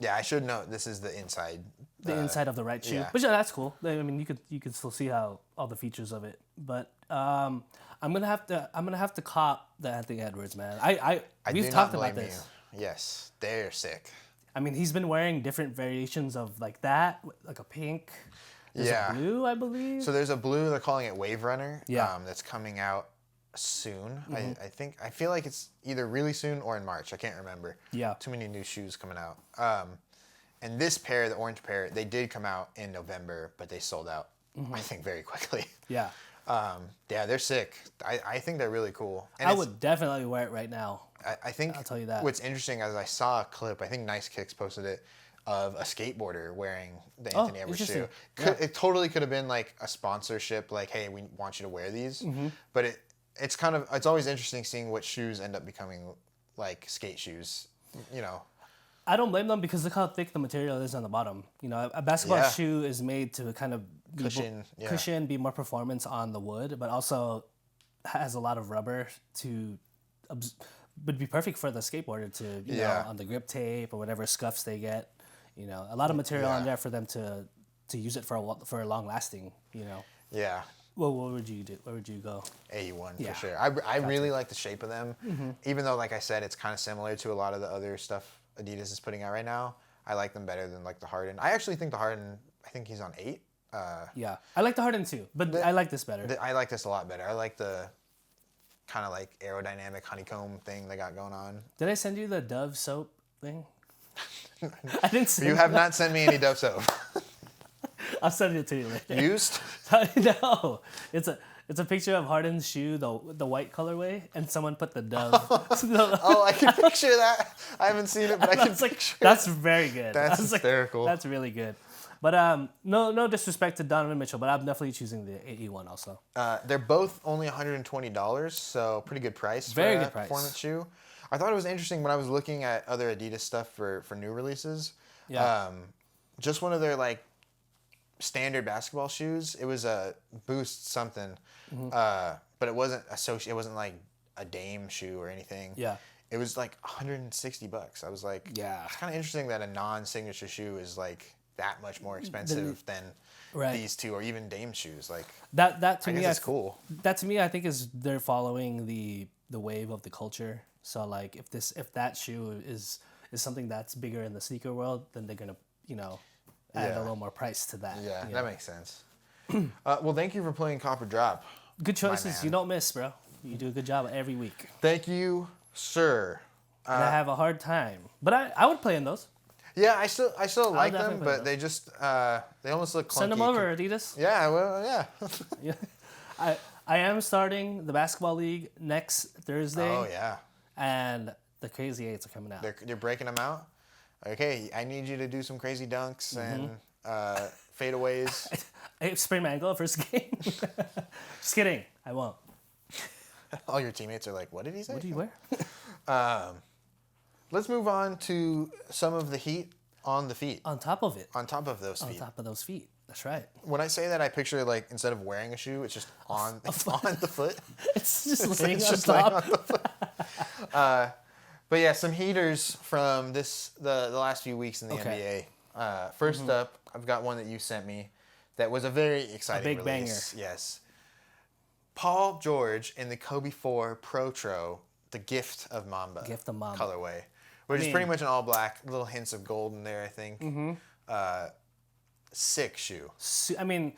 Yeah, I should note this is the inside. The inside of the right shoe, yeah. But yeah, that's cool. I mean, you could still see how all the features of it. But I'm gonna have to cop the Anthony Edwards, man. We've talked about this. You. Yes, they're sick. I mean, he's been wearing different variations of like that, like a pink. There's a blue, I believe. So there's a blue. They're calling it Wave Runner. Yeah. That's coming out soon. Mm-hmm. I feel like it's either really soon or in March. I can't remember. Yeah. Too many new shoes coming out. And this pair, the orange pair, they did come out in November, but they sold out. Mm-hmm. I think very quickly. Yeah. Yeah, they're sick. I think they're really cool. And I would definitely wear it right now. I think I'll tell you that. What's interesting is I saw a clip, I think Nice Kicks posted it, of a skateboarder wearing the Anthony Edwards shoe. It totally could have been like a sponsorship, like, hey, we want you to wear these. Mm-hmm. But it's always interesting seeing what shoes end up becoming like skate shoes, you know. I don't blame them because look how thick the material is on the bottom. You know, a basketball shoe is made to kind of cushion, be more performance on the wood, but also has a lot of rubber would be perfect for the skateboarder to, you know, on the grip tape or whatever scuffs they get. You know, a lot of material on there for them to use it for a long lasting. You know. Yeah. Well, what would you do? Where would you go? AE1 for sure. I really like the shape of them, even though, like I said, it's kind of similar to a lot of the other stuff Adidas is putting out right now. I like them better than like the Harden. I actually think the Harden, I think he's on 8. Yeah, I like the Harden too, but I like this better. I like this a lot better. I like the kind of like aerodynamic honeycomb thing they got going on. Did I send you the Dove soap thing? I didn't send you. Have not sent me any Dove soap. I'll send it to you later. Used? No, it's a picture of Harden's shoe, the white colorway, and someone put the Dove. Oh, I can picture that. I haven't seen it, but I can picture it. That's very good. That's hysterical. That's really good. But no disrespect to Donovan Mitchell, but I'm definitely choosing the AE1 also. They're both only $120, so pretty good price for a performance shoe. I thought it was interesting when I was looking at other Adidas stuff for new releases. Yeah. Just one of their like standard basketball shoes. It was a Boost something, but it wasn't It wasn't like a Dame shoe or anything. Yeah. It was like $160. I was like, yeah, it's kind of interesting that a non-signature shoe is like that much more expensive than these two, or even Dame shoes. Like that to me, that's cool. That to me, I think is they're following the wave of the culture. So like if that shoe is something that's bigger in the sneaker world, then they're gonna add a little more price to that. Yeah, that makes sense. Well, thank you for playing Copper Drop. Good choices. You don't miss, bro. You do a good job every week. Thank you, sir. And I have a hard time, but I would play in those. Yeah, I still like them, but they just they almost look clunky. Send them over, Adidas. Yeah, well, yeah. Yeah. I am starting the basketball league next Thursday. Oh yeah. And the Crazy Eights are coming out. You're breaking them out? Okay, I need you to do some crazy dunks and fadeaways. I sprained my ankle first game. Just kidding. I won't. All your teammates are like, what did he say? What do you wear? Let's move on to some of the heat on the feet. On top of it. On top of those feet. On top of those feet. That's right. When I say that, I picture like instead of wearing a shoe, it's just on the foot. It's just laying on top. On the foot. But yeah, some heaters from the last few weeks in the NBA. First up, I've got one that you sent me that was a very exciting big release. Yes. Paul George in the Kobe 4 Protro, the Gift of Mamba. Colorway. Which is pretty much an all black, little hints of gold in there, I think. Sick shoe. I mean,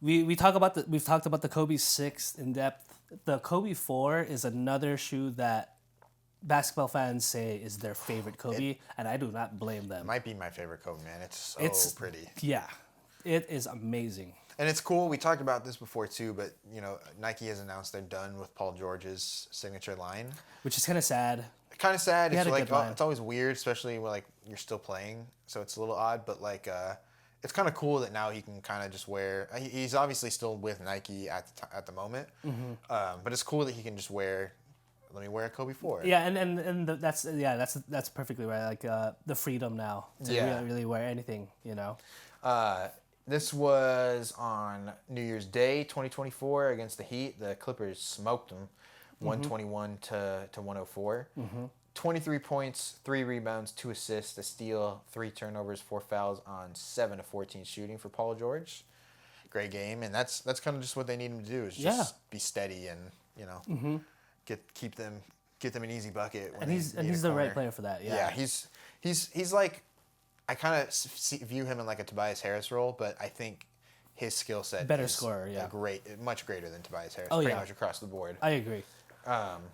we've talked about the Kobe 6 in depth. The Kobe 4 is another shoe that basketball fans say is their favorite Kobe, and I do not blame them. It might be my favorite Kobe, man. It's so pretty. Yeah, it is amazing. And it's cool. We talked about this before too, but Nike has announced they're done with Paul George's signature line, which is kind of sad. Kind of sad. It's like it's always weird, especially when you're still playing, so it's a little odd. But it's kind of cool that now he can kind of just wear. He's obviously still with Nike at the moment, but it's cool that he can just wear. Let me wear a Kobe 4. Yeah, and that's perfectly right. Like the freedom now to really wear anything, This was on New Year's Day, 2024, against the Heat. The Clippers smoked them, 121 to 104. 23 points, 3 rebounds, 2 assists, a steal, 3 turnovers, 4 fouls on 7 of 14 shooting for Paul George. Great game, and that's kind of just what they need him to do is just be steady and get them an easy bucket. And he's the right player for that. Yeah, he's like. I kind of view him in like a Tobias Harris role, but I think his skill set better scorer, much greater than Tobias Harris. Oh, pretty much across the board. I agree.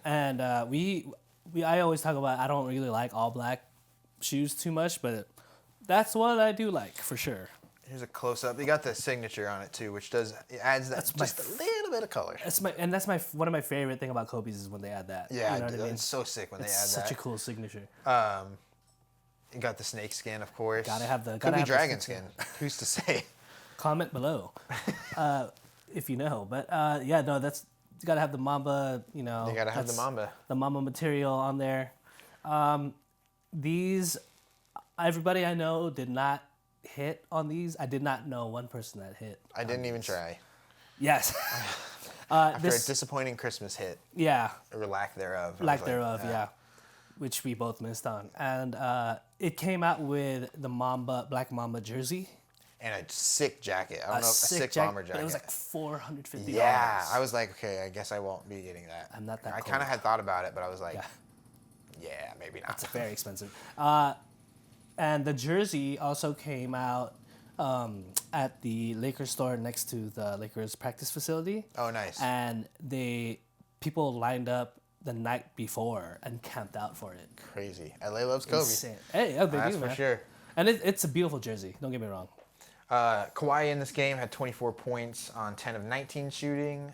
And I always talk about I don't really like all black shoes too much, but that's what I do like for sure. Here's a close up. You got the signature on it too, which adds that just a little bit of color. That's one of my favorite thing about Kobe's is when they add that. Yeah, what I mean? It's so sick when they add that. It's such a cool signature. You got the snake skin, of course. Could be dragon skin. Who's to say? Comment below, if you know. But you gotta have the Mamba. You gotta have the Mamba. The Mamba material on there. These, everybody I know did not hit on these. I did not know one person that hit. I didn't even try. Yes. After a disappointing Christmas hit. Yeah. Or lack thereof. Yeah. Which we both missed on. And it came out with the Black Mamba jersey. And a sick jacket. I don't know, a sick bomber jacket. It was like $450. Yeah. I was like, okay, I guess I won't be getting that. I'm not that I kind of had thought about it, but I was like, yeah maybe not. It's very expensive. And the jersey also came out at the Lakers store next to the Lakers practice facility. Oh, nice. And people lined up the night before and camped out for it. Crazy. LA loves Kobe. Insane. Hey, they that's do, for man. sure. And it's a beautiful jersey. Don't get me wrong. Kawhi in this game had 24 points on 10 of 19 shooting.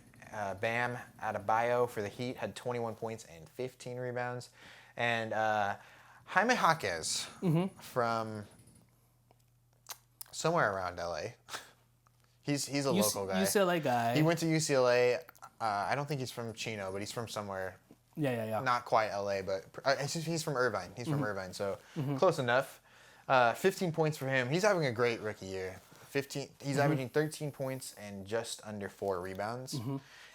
Bam Adebayo for the Heat had 21 points and 15 rebounds. And Jaime Jaquez from somewhere around LA. He's a local guy. UCLA guy. He went to UCLA. I don't think he's from Chino, but he's from somewhere. Yeah. Not quite LA, but he's from Irvine. He's from Irvine, so close enough. 15 points for him. He's having a great rookie year. He's averaging 13 points and just under 4 rebounds.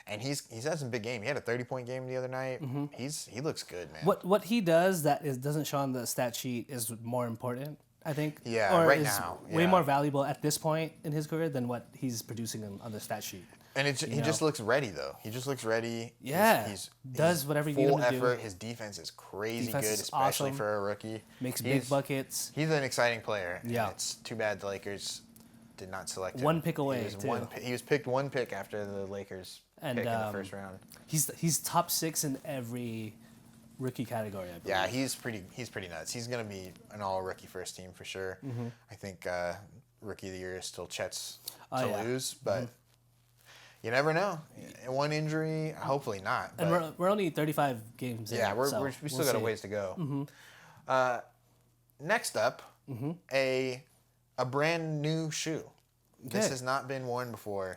And he's had some big game. He had a 30-point game the other night. He looks good, man. What he does doesn't show on the stat sheet is more important, I think. Yeah, or right is now. Way more valuable at this point in his career than what he's producing on the stat sheet. And he just looks ready, though. He just looks ready. Yeah. He's does whatever you need him to do. Full effort. His defense is crazy good, especially awesome. for a rookie. Makes big buckets. He's an exciting player. Yeah. It's too bad the Lakers did not select him. One pick away, He was picked one pick after the Lakers pick in the first round. He's top 6 in every rookie category, I believe. Yeah, he's pretty nuts. He's going to be an all-rookie first team for sure. I think rookie of the year is still Chet's to lose, but you never know. One injury, hopefully not. And we're only 35 games in. Yeah, we still got a ways to go. Next up, a brand new shoe. Okay. This has not been worn before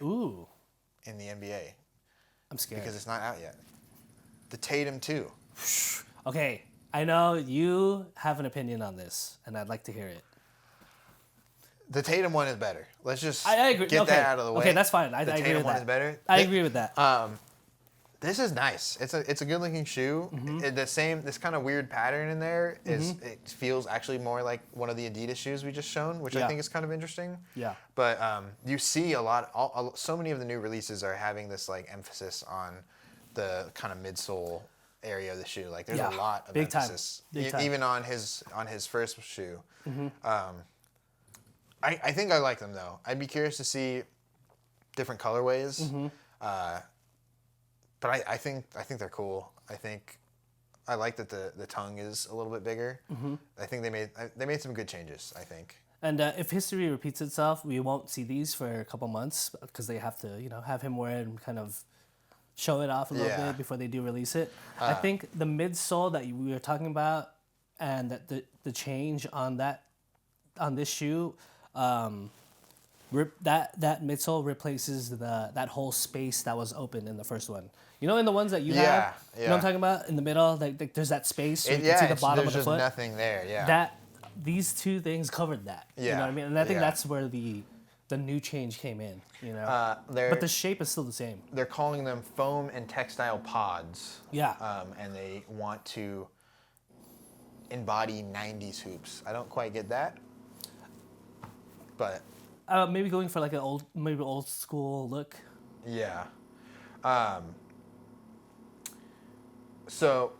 in the NBA. I'm scared. Because it's not out yet. The Tatum 2. Okay, I know you have an opinion on this, and I'd like to hear it. The Tatum one is better. Let's just I agree. get that out of the way. Okay, that's fine. I agree with that. The Tatum one is better. I agree with that. This is nice. It's a good looking shoe. This kind of weird pattern in there is it feels actually more like one of the Adidas shoes we just shown, which I think is kind of interesting. Yeah. But you see so many of the new releases are having this like emphasis on the kind of midsole area of the shoe. Like there's a lot of emphasis, even on his first shoe. I think I like them though. I'd be curious to see different colorways. But I think they're cool. I like that the tongue is a little bit bigger. I think they made some good changes, I think. And if history repeats itself, we won't see these for a couple months because they have to, have him wear it and kind of show it off a little bit before they do release it. I think the midsole that we were talking about and that the change on this shoe, that midsole replaces that whole space that was open in the first one. In the ones that you have, you know what I'm talking about? In the middle, like there's that space. So you can see the bottom of the foot. There's just nothing there, yeah. These two things covered that. Yeah. You know what I mean? And I think that's where the new change came in, But the shape is still the same. They're calling them foam and textile pods. Yeah. And they want to embody 90s hoops. I don't quite get that. But... maybe going for like an old school look. Yeah. So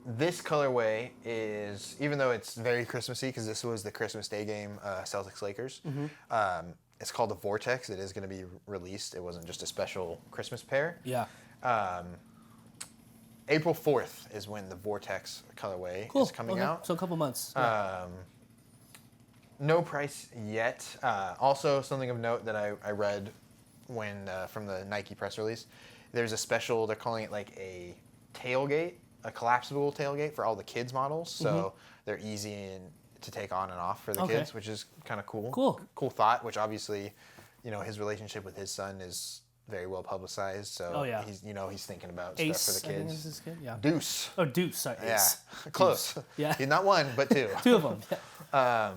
this colorway is, even though it's very Christmassy, because this was the Christmas Day game, Celtics-Lakers, it's called the Vortex. It is going to be released. It wasn't just a special Christmas pair. Yeah. April 4th is when the Vortex colorway is coming out. So a couple months. Yeah. No price yet. Also, something of note that I read from the Nike press release, there's a special, they're calling it like a tailgate, a collapsible tailgate for all the kids models. So they're easy to take on and off for the kids, which is kind of cool. Cool thought, which obviously, his relationship with his son is very well publicized. So he's thinking about Ace, stuff for the kids. I think is his kid. Yeah. Deuce. Oh, Deuce. Sorry, Ace. Yeah, close. Deuce. Yeah. He's not one, but two. Two of them. Yeah.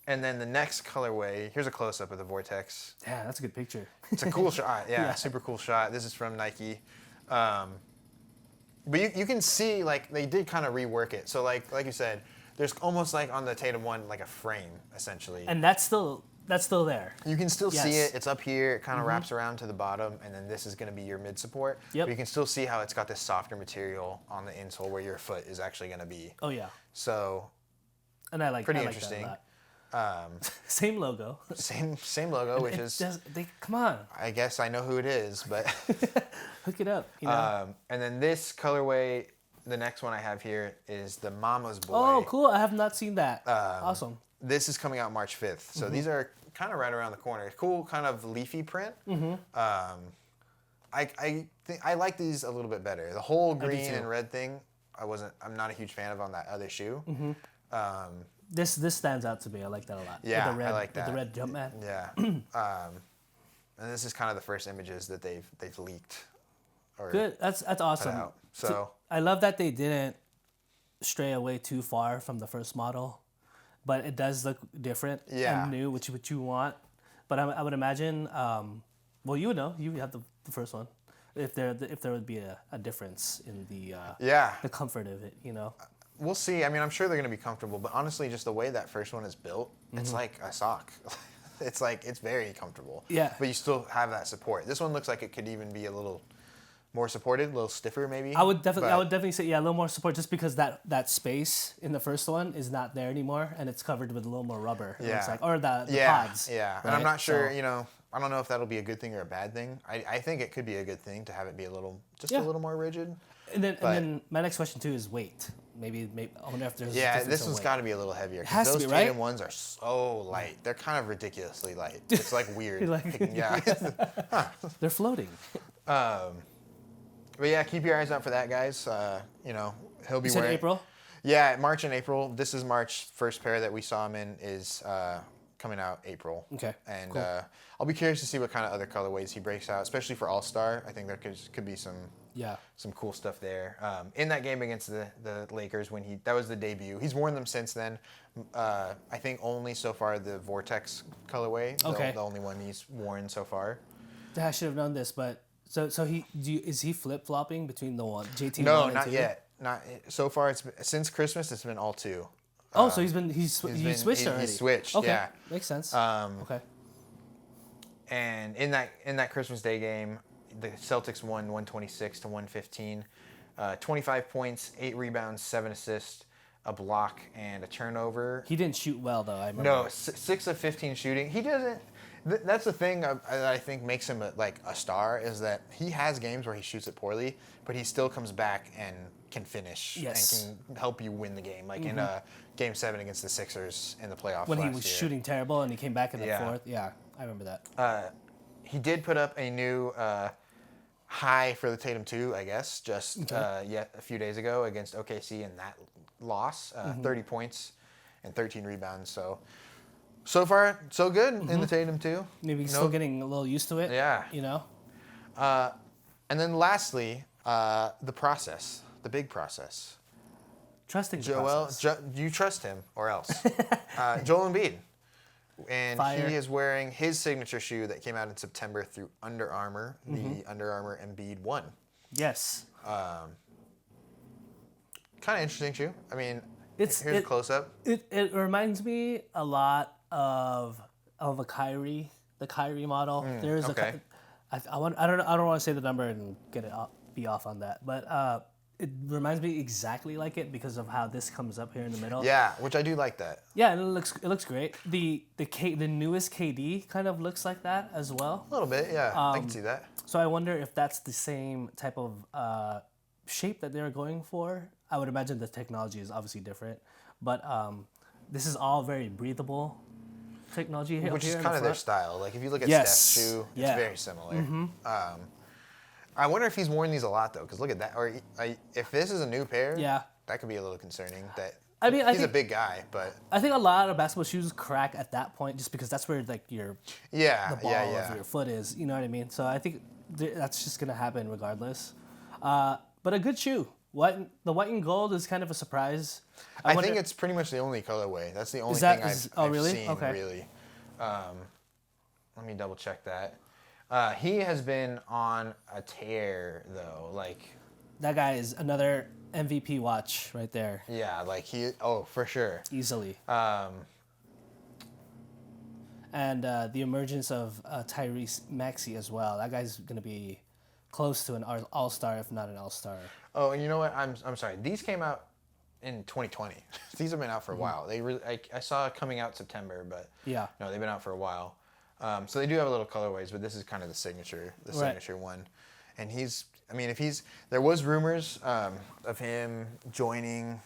And then the next colorway, here's a close-up of the Vortex. Yeah, that's a good picture. It's a cool shot. Yeah, super cool shot. This is from Nike. But you can see, like, they did kind of rework it. So, like you said, there's almost like on the Tatum one, like a frame, essentially. And that's still there. You can still see it. It's up here. It kind of wraps around to the bottom, and then this is going to be your mid support. Yep. But you can still see how it's got this softer material on the insole where your foot is actually going to be. Oh, yeah. So, and I like pretty that interesting. A lot. Same logo. Same logo, which is. Come on. I guess I know who it is, but. Hook it up. And then this colorway, the next one I have here is the Mama's Boy. Oh, cool! I have not seen that. Awesome. This is coming out March 5th, so these are kind of right around the corner. Cool, kind of leafy print. I like these a little bit better. The whole green and red thing, I'm not a huge fan of on that other shoe. This stands out to me. I like that a lot. Yeah, with the red, I like that. With the red Jumpman. Yeah. And this is kind of the first images that they've leaked. Good. That's awesome. So I love that they didn't stray away too far from the first model, but it does look different and new, which you want. But I would imagine, well, you would know. You have the first one. If there would be a difference in the comfort of it, We'll see. I mean, I'm sure they're going to be comfortable, but honestly, just the way that first one is built, it's like a sock. It's very comfortable. Yeah. But you still have that support. This one looks like it could even be a little more supported, a little stiffer maybe. I would definitely say a little more support, just because that space in the first one is not there anymore, and it's covered with a little more rubber. Yeah. It's like, or the pods. Yeah. Right? And I'm not sure, I don't know if that'll be a good thing or a bad thing. I think it could be a good thing to have it be a little more rigid. And then my next question too is weight. Maybe I wonder if there's this one's got to be a little heavier. It has those to be, right? Tatum ones are so light. They're kind of ridiculously light. It's like weird. They're floating. But yeah, keep your eyes out for that, guys. He'll be wearing. April? Yeah, March and April. This is March. First pair that we saw him in is coming out April. Okay. And cool. I'll be curious to see what kind of other colorways he breaks out, especially for All Star. I think there could be some cool stuff there. In that game against the Lakers, that was the debut. He's worn them since then. I think only so far the Vortex colorway. The only one he's worn so far. I should have known this, but Is he flip flopping between the JT No, 1 and not 2? yet. Not so far. It's been, since Christmas. It's been all 2. Oh, so he switched already. He switched. Okay, Yeah. makes sense. Okay. And in that Christmas Day game, the Celtics won 126 to 115. 25 points, 8 rebounds, 7 assists, a block, and a turnover. He didn't shoot well though. I remember. No, 6 of 15 shooting. He doesn't. That's the thing I think makes him a star is that he has games where he shoots it poorly, but he still comes back and can finish and can help you win the game. Like in Game 7 against the Sixers in the playoffs when he last was year. shooting terrible and he came back in the fourth. Yeah, I remember that. He did put up a new high for the Tatum 2, I guess, just a few days ago against OKC in that loss. 30 points and 13 rebounds. So far, so good in the Tatum 2. Maybe still getting a little used to it. Yeah. You know? And then lastly, the process, the big process. Trusting the Joel, process. you trust him or else. Joel Embiid. And Fire. he is wearing his signature shoe that came out in September through Under Armour, the Under Armour Embiid 1. Yes. Kind of interesting shoe. I mean, here's a close-up. It reminds me a lot of a Kyrie, the Kyrie model. There's okay. I don't want to say the number and be off on that, but it reminds me exactly like it because of how this comes up here in the middle. Yeah, which I do like that. Yeah, and it looks great. The newest KD kind of looks like that as well. A little bit, yeah. I can see that. So I wonder if that's the same type of shape that they're going for. I would imagine the technology is obviously different, but this is all very breathable technology here. Which is kind of their style. Like if you look at Yes. Steph's shoe, it's very similar. I wonder if he's worn these a lot though, because look at that. Or if this is a new pair, that could be a little concerning. I mean, he's a big guy, but I think a lot of basketball shoes crack at that point just because that's where like the ball of your foot is. You know what I mean? So I think that's just gonna happen regardless. But a good shoe. The white and gold is kind of a surprise. I think it's pretty much the only colorway. That's the only thing I've seen, really. Let me double check that. He has been on a tear, though. Like that guy is another MVP watch right there. Yeah, like for sure. Easily. And the emergence of Tyrese Maxey as well. That guy's going to be close to an all-star, if not an all-star. Oh, and you know what? I'm sorry. These came out in 2020. These have been out for a while. They I saw it coming out September, but no, they've been out for a while. So they do have a little colorways, but this is kind of the signature one. And there was rumors of him joining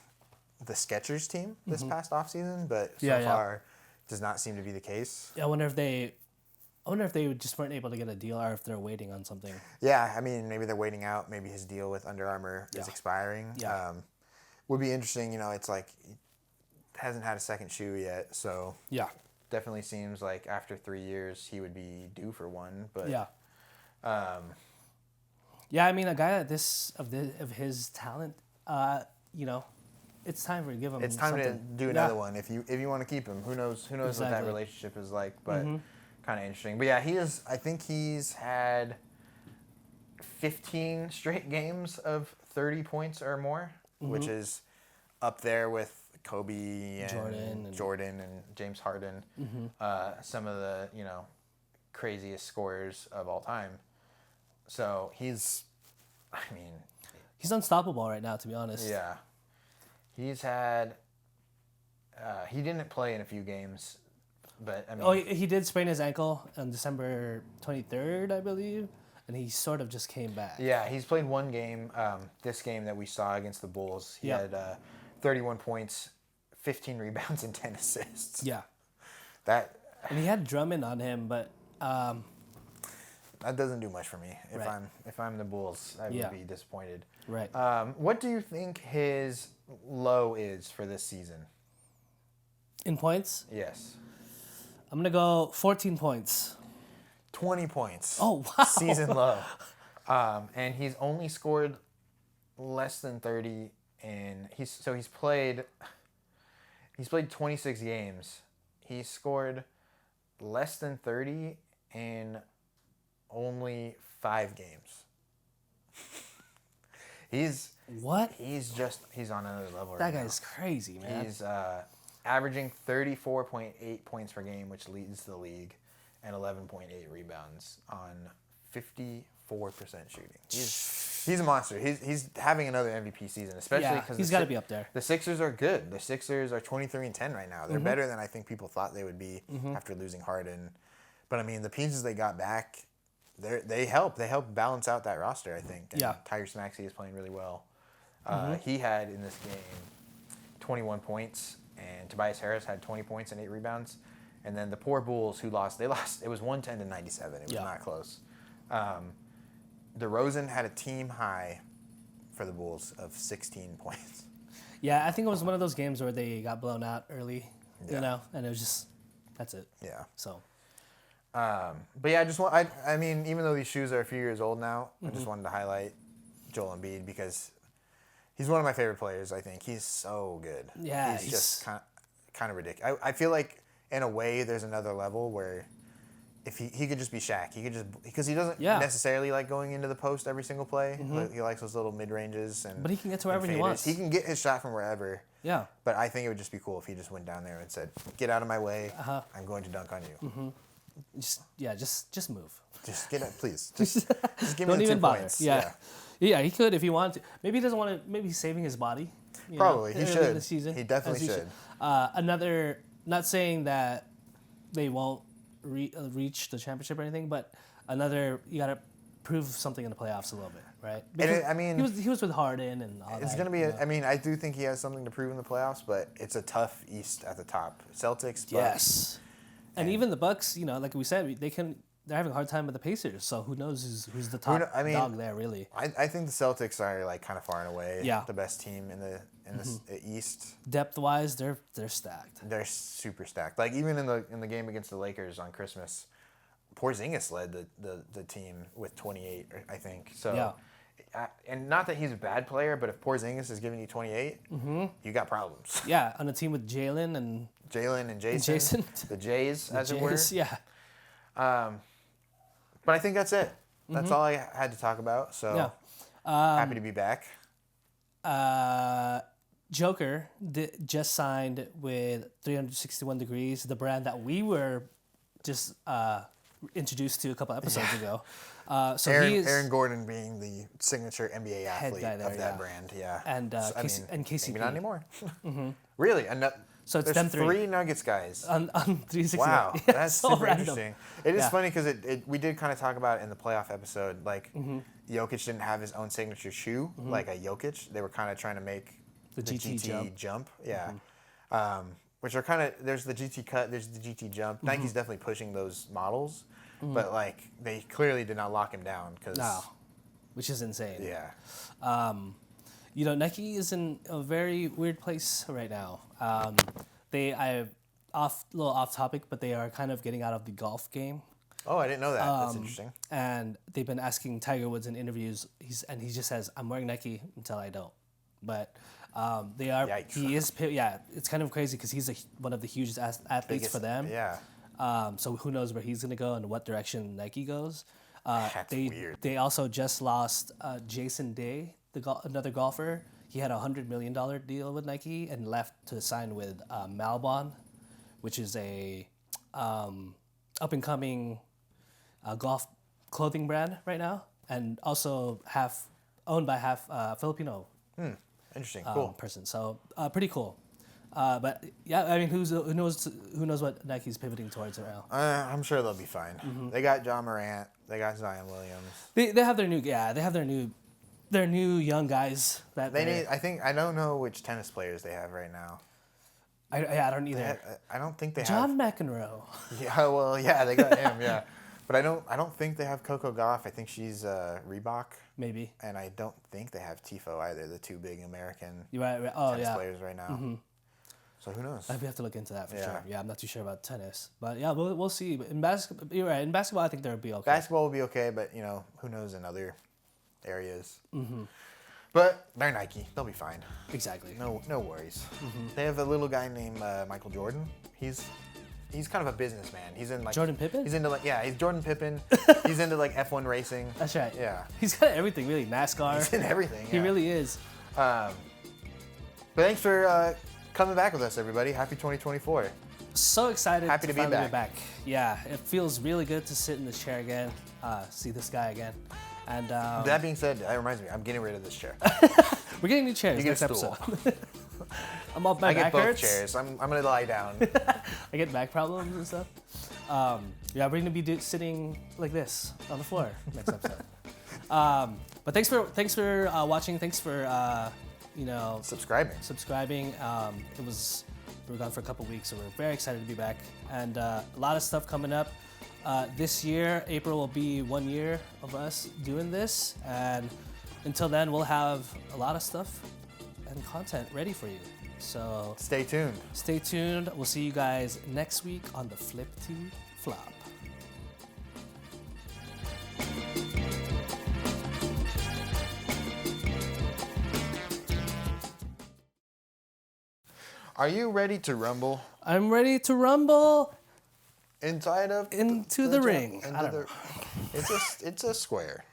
the Skechers team this past offseason, but so far does not seem to be the case. Yeah, I wonder if they just weren't able to get a deal or if they're waiting on something. Yeah, I mean, maybe they're waiting out. Maybe his deal with Under Armour is expiring. Yeah. Would be interesting. It's like he hasn't had a second shoe yet, so definitely seems like after 3 years he would be due for one. But I mean, a guy of his talent, it's time to give him. It's time to do another one if you want to keep him. Who knows what that relationship is like, but kind of interesting. But yeah, I think he's had 15 straight games of 30 points or more, which is up there with Kobe and Jordan and James Harden, some of the craziest scorers of all time. So he's unstoppable right now, to be honest. Yeah, he's had. He didn't play in a few games, but I mean. He did sprain his ankle on December 23rd, I believe, and he sort of just came back. Yeah, he's played one game. This game that we saw against the Bulls, he had 31 points, 15 rebounds, and 10 assists. Yeah. And he had Drummond on him, but that doesn't do much for me. If I'm the Bulls, I would be disappointed. Right. What do you think his low is for this season? In points? Yes. I'm gonna go 14 points. 20 points. Oh wow. Season low. And he's only scored less than 30 he's played 26 games. He scored less than 30 in only 5 games. He's on another level right now. That guy's crazy, man. He's averaging 34.8 points per game, which leads the league, and 11.8 rebounds on 54% shooting. He's a monster. He's having another MVP season, especially because he's got to be up there. The Sixers are good. The Sixers are 23-10 right now. They're better than I think people thought they would be after losing Harden. But I mean, the pieces they got back, they help balance out that roster, I think. And Tyrese Maxey is playing really well. He had in this game 21 points, and Tobias Harris had 20 points and 8 rebounds. And then the poor Bulls who lost, it was 110-97. It was not close. DeRozan had a team high for the Bulls of 16 points. Yeah, I think it was one of those games where they got blown out early, and it was just, that's it. Yeah. So. But yeah, I mean, even though these shoes are a few years old now, I just wanted to highlight Joel Embiid because he's one of my favorite players, I think. He's so good. Yeah. He's just kind of ridiculous. I feel like, in a way, there's another level where if he could just be Shaq. He could just, because he doesn't necessarily like going into the post every single play. He likes those little mid-ranges. But he can get to wherever he wants. He can get his shot from wherever. Yeah. But I think it would just be cool if he just went down there and said, get out of my way. I'm going to dunk on you. Just move. Just get it, please. Just give me Don't the even 2 bother. points. Yeah, he could if he wanted to. Maybe he doesn't want to. Maybe he's saving his body. Probably. He should. The season, he definitely should. Another, not saying that they won't reach the championship or anything, but you got to prove something in the playoffs a little bit, right? Because he was with Harden and all that. It's going to be, I do think he has something to prove in the playoffs, but it's a tough East at the top. Celtics, Bucks. Yes. And even the Bucks, like we said, they're having a hard time with the Pacers, so who knows who's the top dog there, really. I think the Celtics are kind of far and away the best team in the East. Depth-wise, they're stacked. They're super stacked. Even in the game against the Lakers on Christmas, Porzingis led the team with 28, I think. So, and not that he's a bad player, but if Porzingis is giving you 28, you got problems. Yeah, on a team with Jayson and Jayson. The Jays, as it were. Yeah. But I think that's it. That's all I had to talk about. So happy to be back. Joker just signed with 361 Degrees, the brand that we were just introduced to a couple episodes ago. So Aaron Gordon being the signature NBA athlete of that brand. Yeah. And KCP. Maybe not anymore. Really? So it's there's them three Nuggets guys. On 360. Wow, that's so super random. interesting. It is funny because we did kind of talk about it in the playoff episode. Jokic didn't have his own signature shoe, like a Jokic. They were kind of trying to make the GT jump. Yeah. Which are kind of, there's the GT cut, there's the GT jump. Nike's definitely pushing those models, but they clearly did not lock him down. Which is insane. Yeah. Nike is in a very weird place right now. A little off topic, but they are kind of getting out of the golf game. Oh, I didn't know that. That's interesting. And they've been asking Tiger Woods in interviews, he just says, "I'm wearing Nike until I don't." But they are. Yikes. He is. Yeah, it's kind of crazy because he's one of the hugest athletes for them. Yeah. So who knows where he's gonna go and what direction Nike goes. That's weird. They also just lost Jayson Day, another golfer. He had a $100 million deal with Nike and left to sign with Mamba, which is a up-and-coming golf clothing brand right now, and also owned by Filipino Interesting. Cool. person. So pretty cool. But yeah, I mean, who knows what Nike's pivoting towards right now? I'm sure they'll be fine. They got John Morant. They got Zion Williams. They have their new young guys that they need. I don't know which tennis players they have right now. I don't either. I don't think they John have McEnroe. Yeah, well, yeah, they got him. Yeah, but I don't think they have Coco Gauff. I think she's Reebok. Maybe. And I don't think they have Tifo either. The two big American tennis players right now. So who knows? We have to look into that for sure. Yeah, I'm not too sure about tennis, but yeah, we'll see. But in basketball, you're right. In basketball, I think they'll be okay. Basketball will be okay, but who knows in other areas. But they're Nike. They'll be fine. Exactly. No worries. They have a little guy named Michael Jordan. He's he's kind of a businessman. He's in like Jordan Pippen? He's into like he's Jordan Pippen. He's into like F1 racing. That's right. Yeah. He's got everything really. NASCAR. He's in everything. Yeah. He really is. But thanks for coming back with us, everybody. Happy 2024. So excited Happy to be finally back. Yeah, it feels really good to sit in this chair again, see this guy again. And that being said, that reminds me, I'm getting rid of this chair. we're getting new chairs You get next a stool. episode. I'm off my I back get both hurts. chairs. I'm gonna lie down. I get back problems and stuff. Yeah, we're gonna be sitting like this on the floor next episode. But thanks for watching. Thanks for subscribing. We were gone for a couple weeks, so we're very excited to be back. And a lot of stuff coming up. This year, April will be 1 year of us doing this. And until then, we'll have a lot of stuff and content ready for you. So stay tuned. Stay tuned. We'll see you guys next week on the Flip to Flop. Are you ready to rumble? I'm ready to rumble into the ring. It's a square.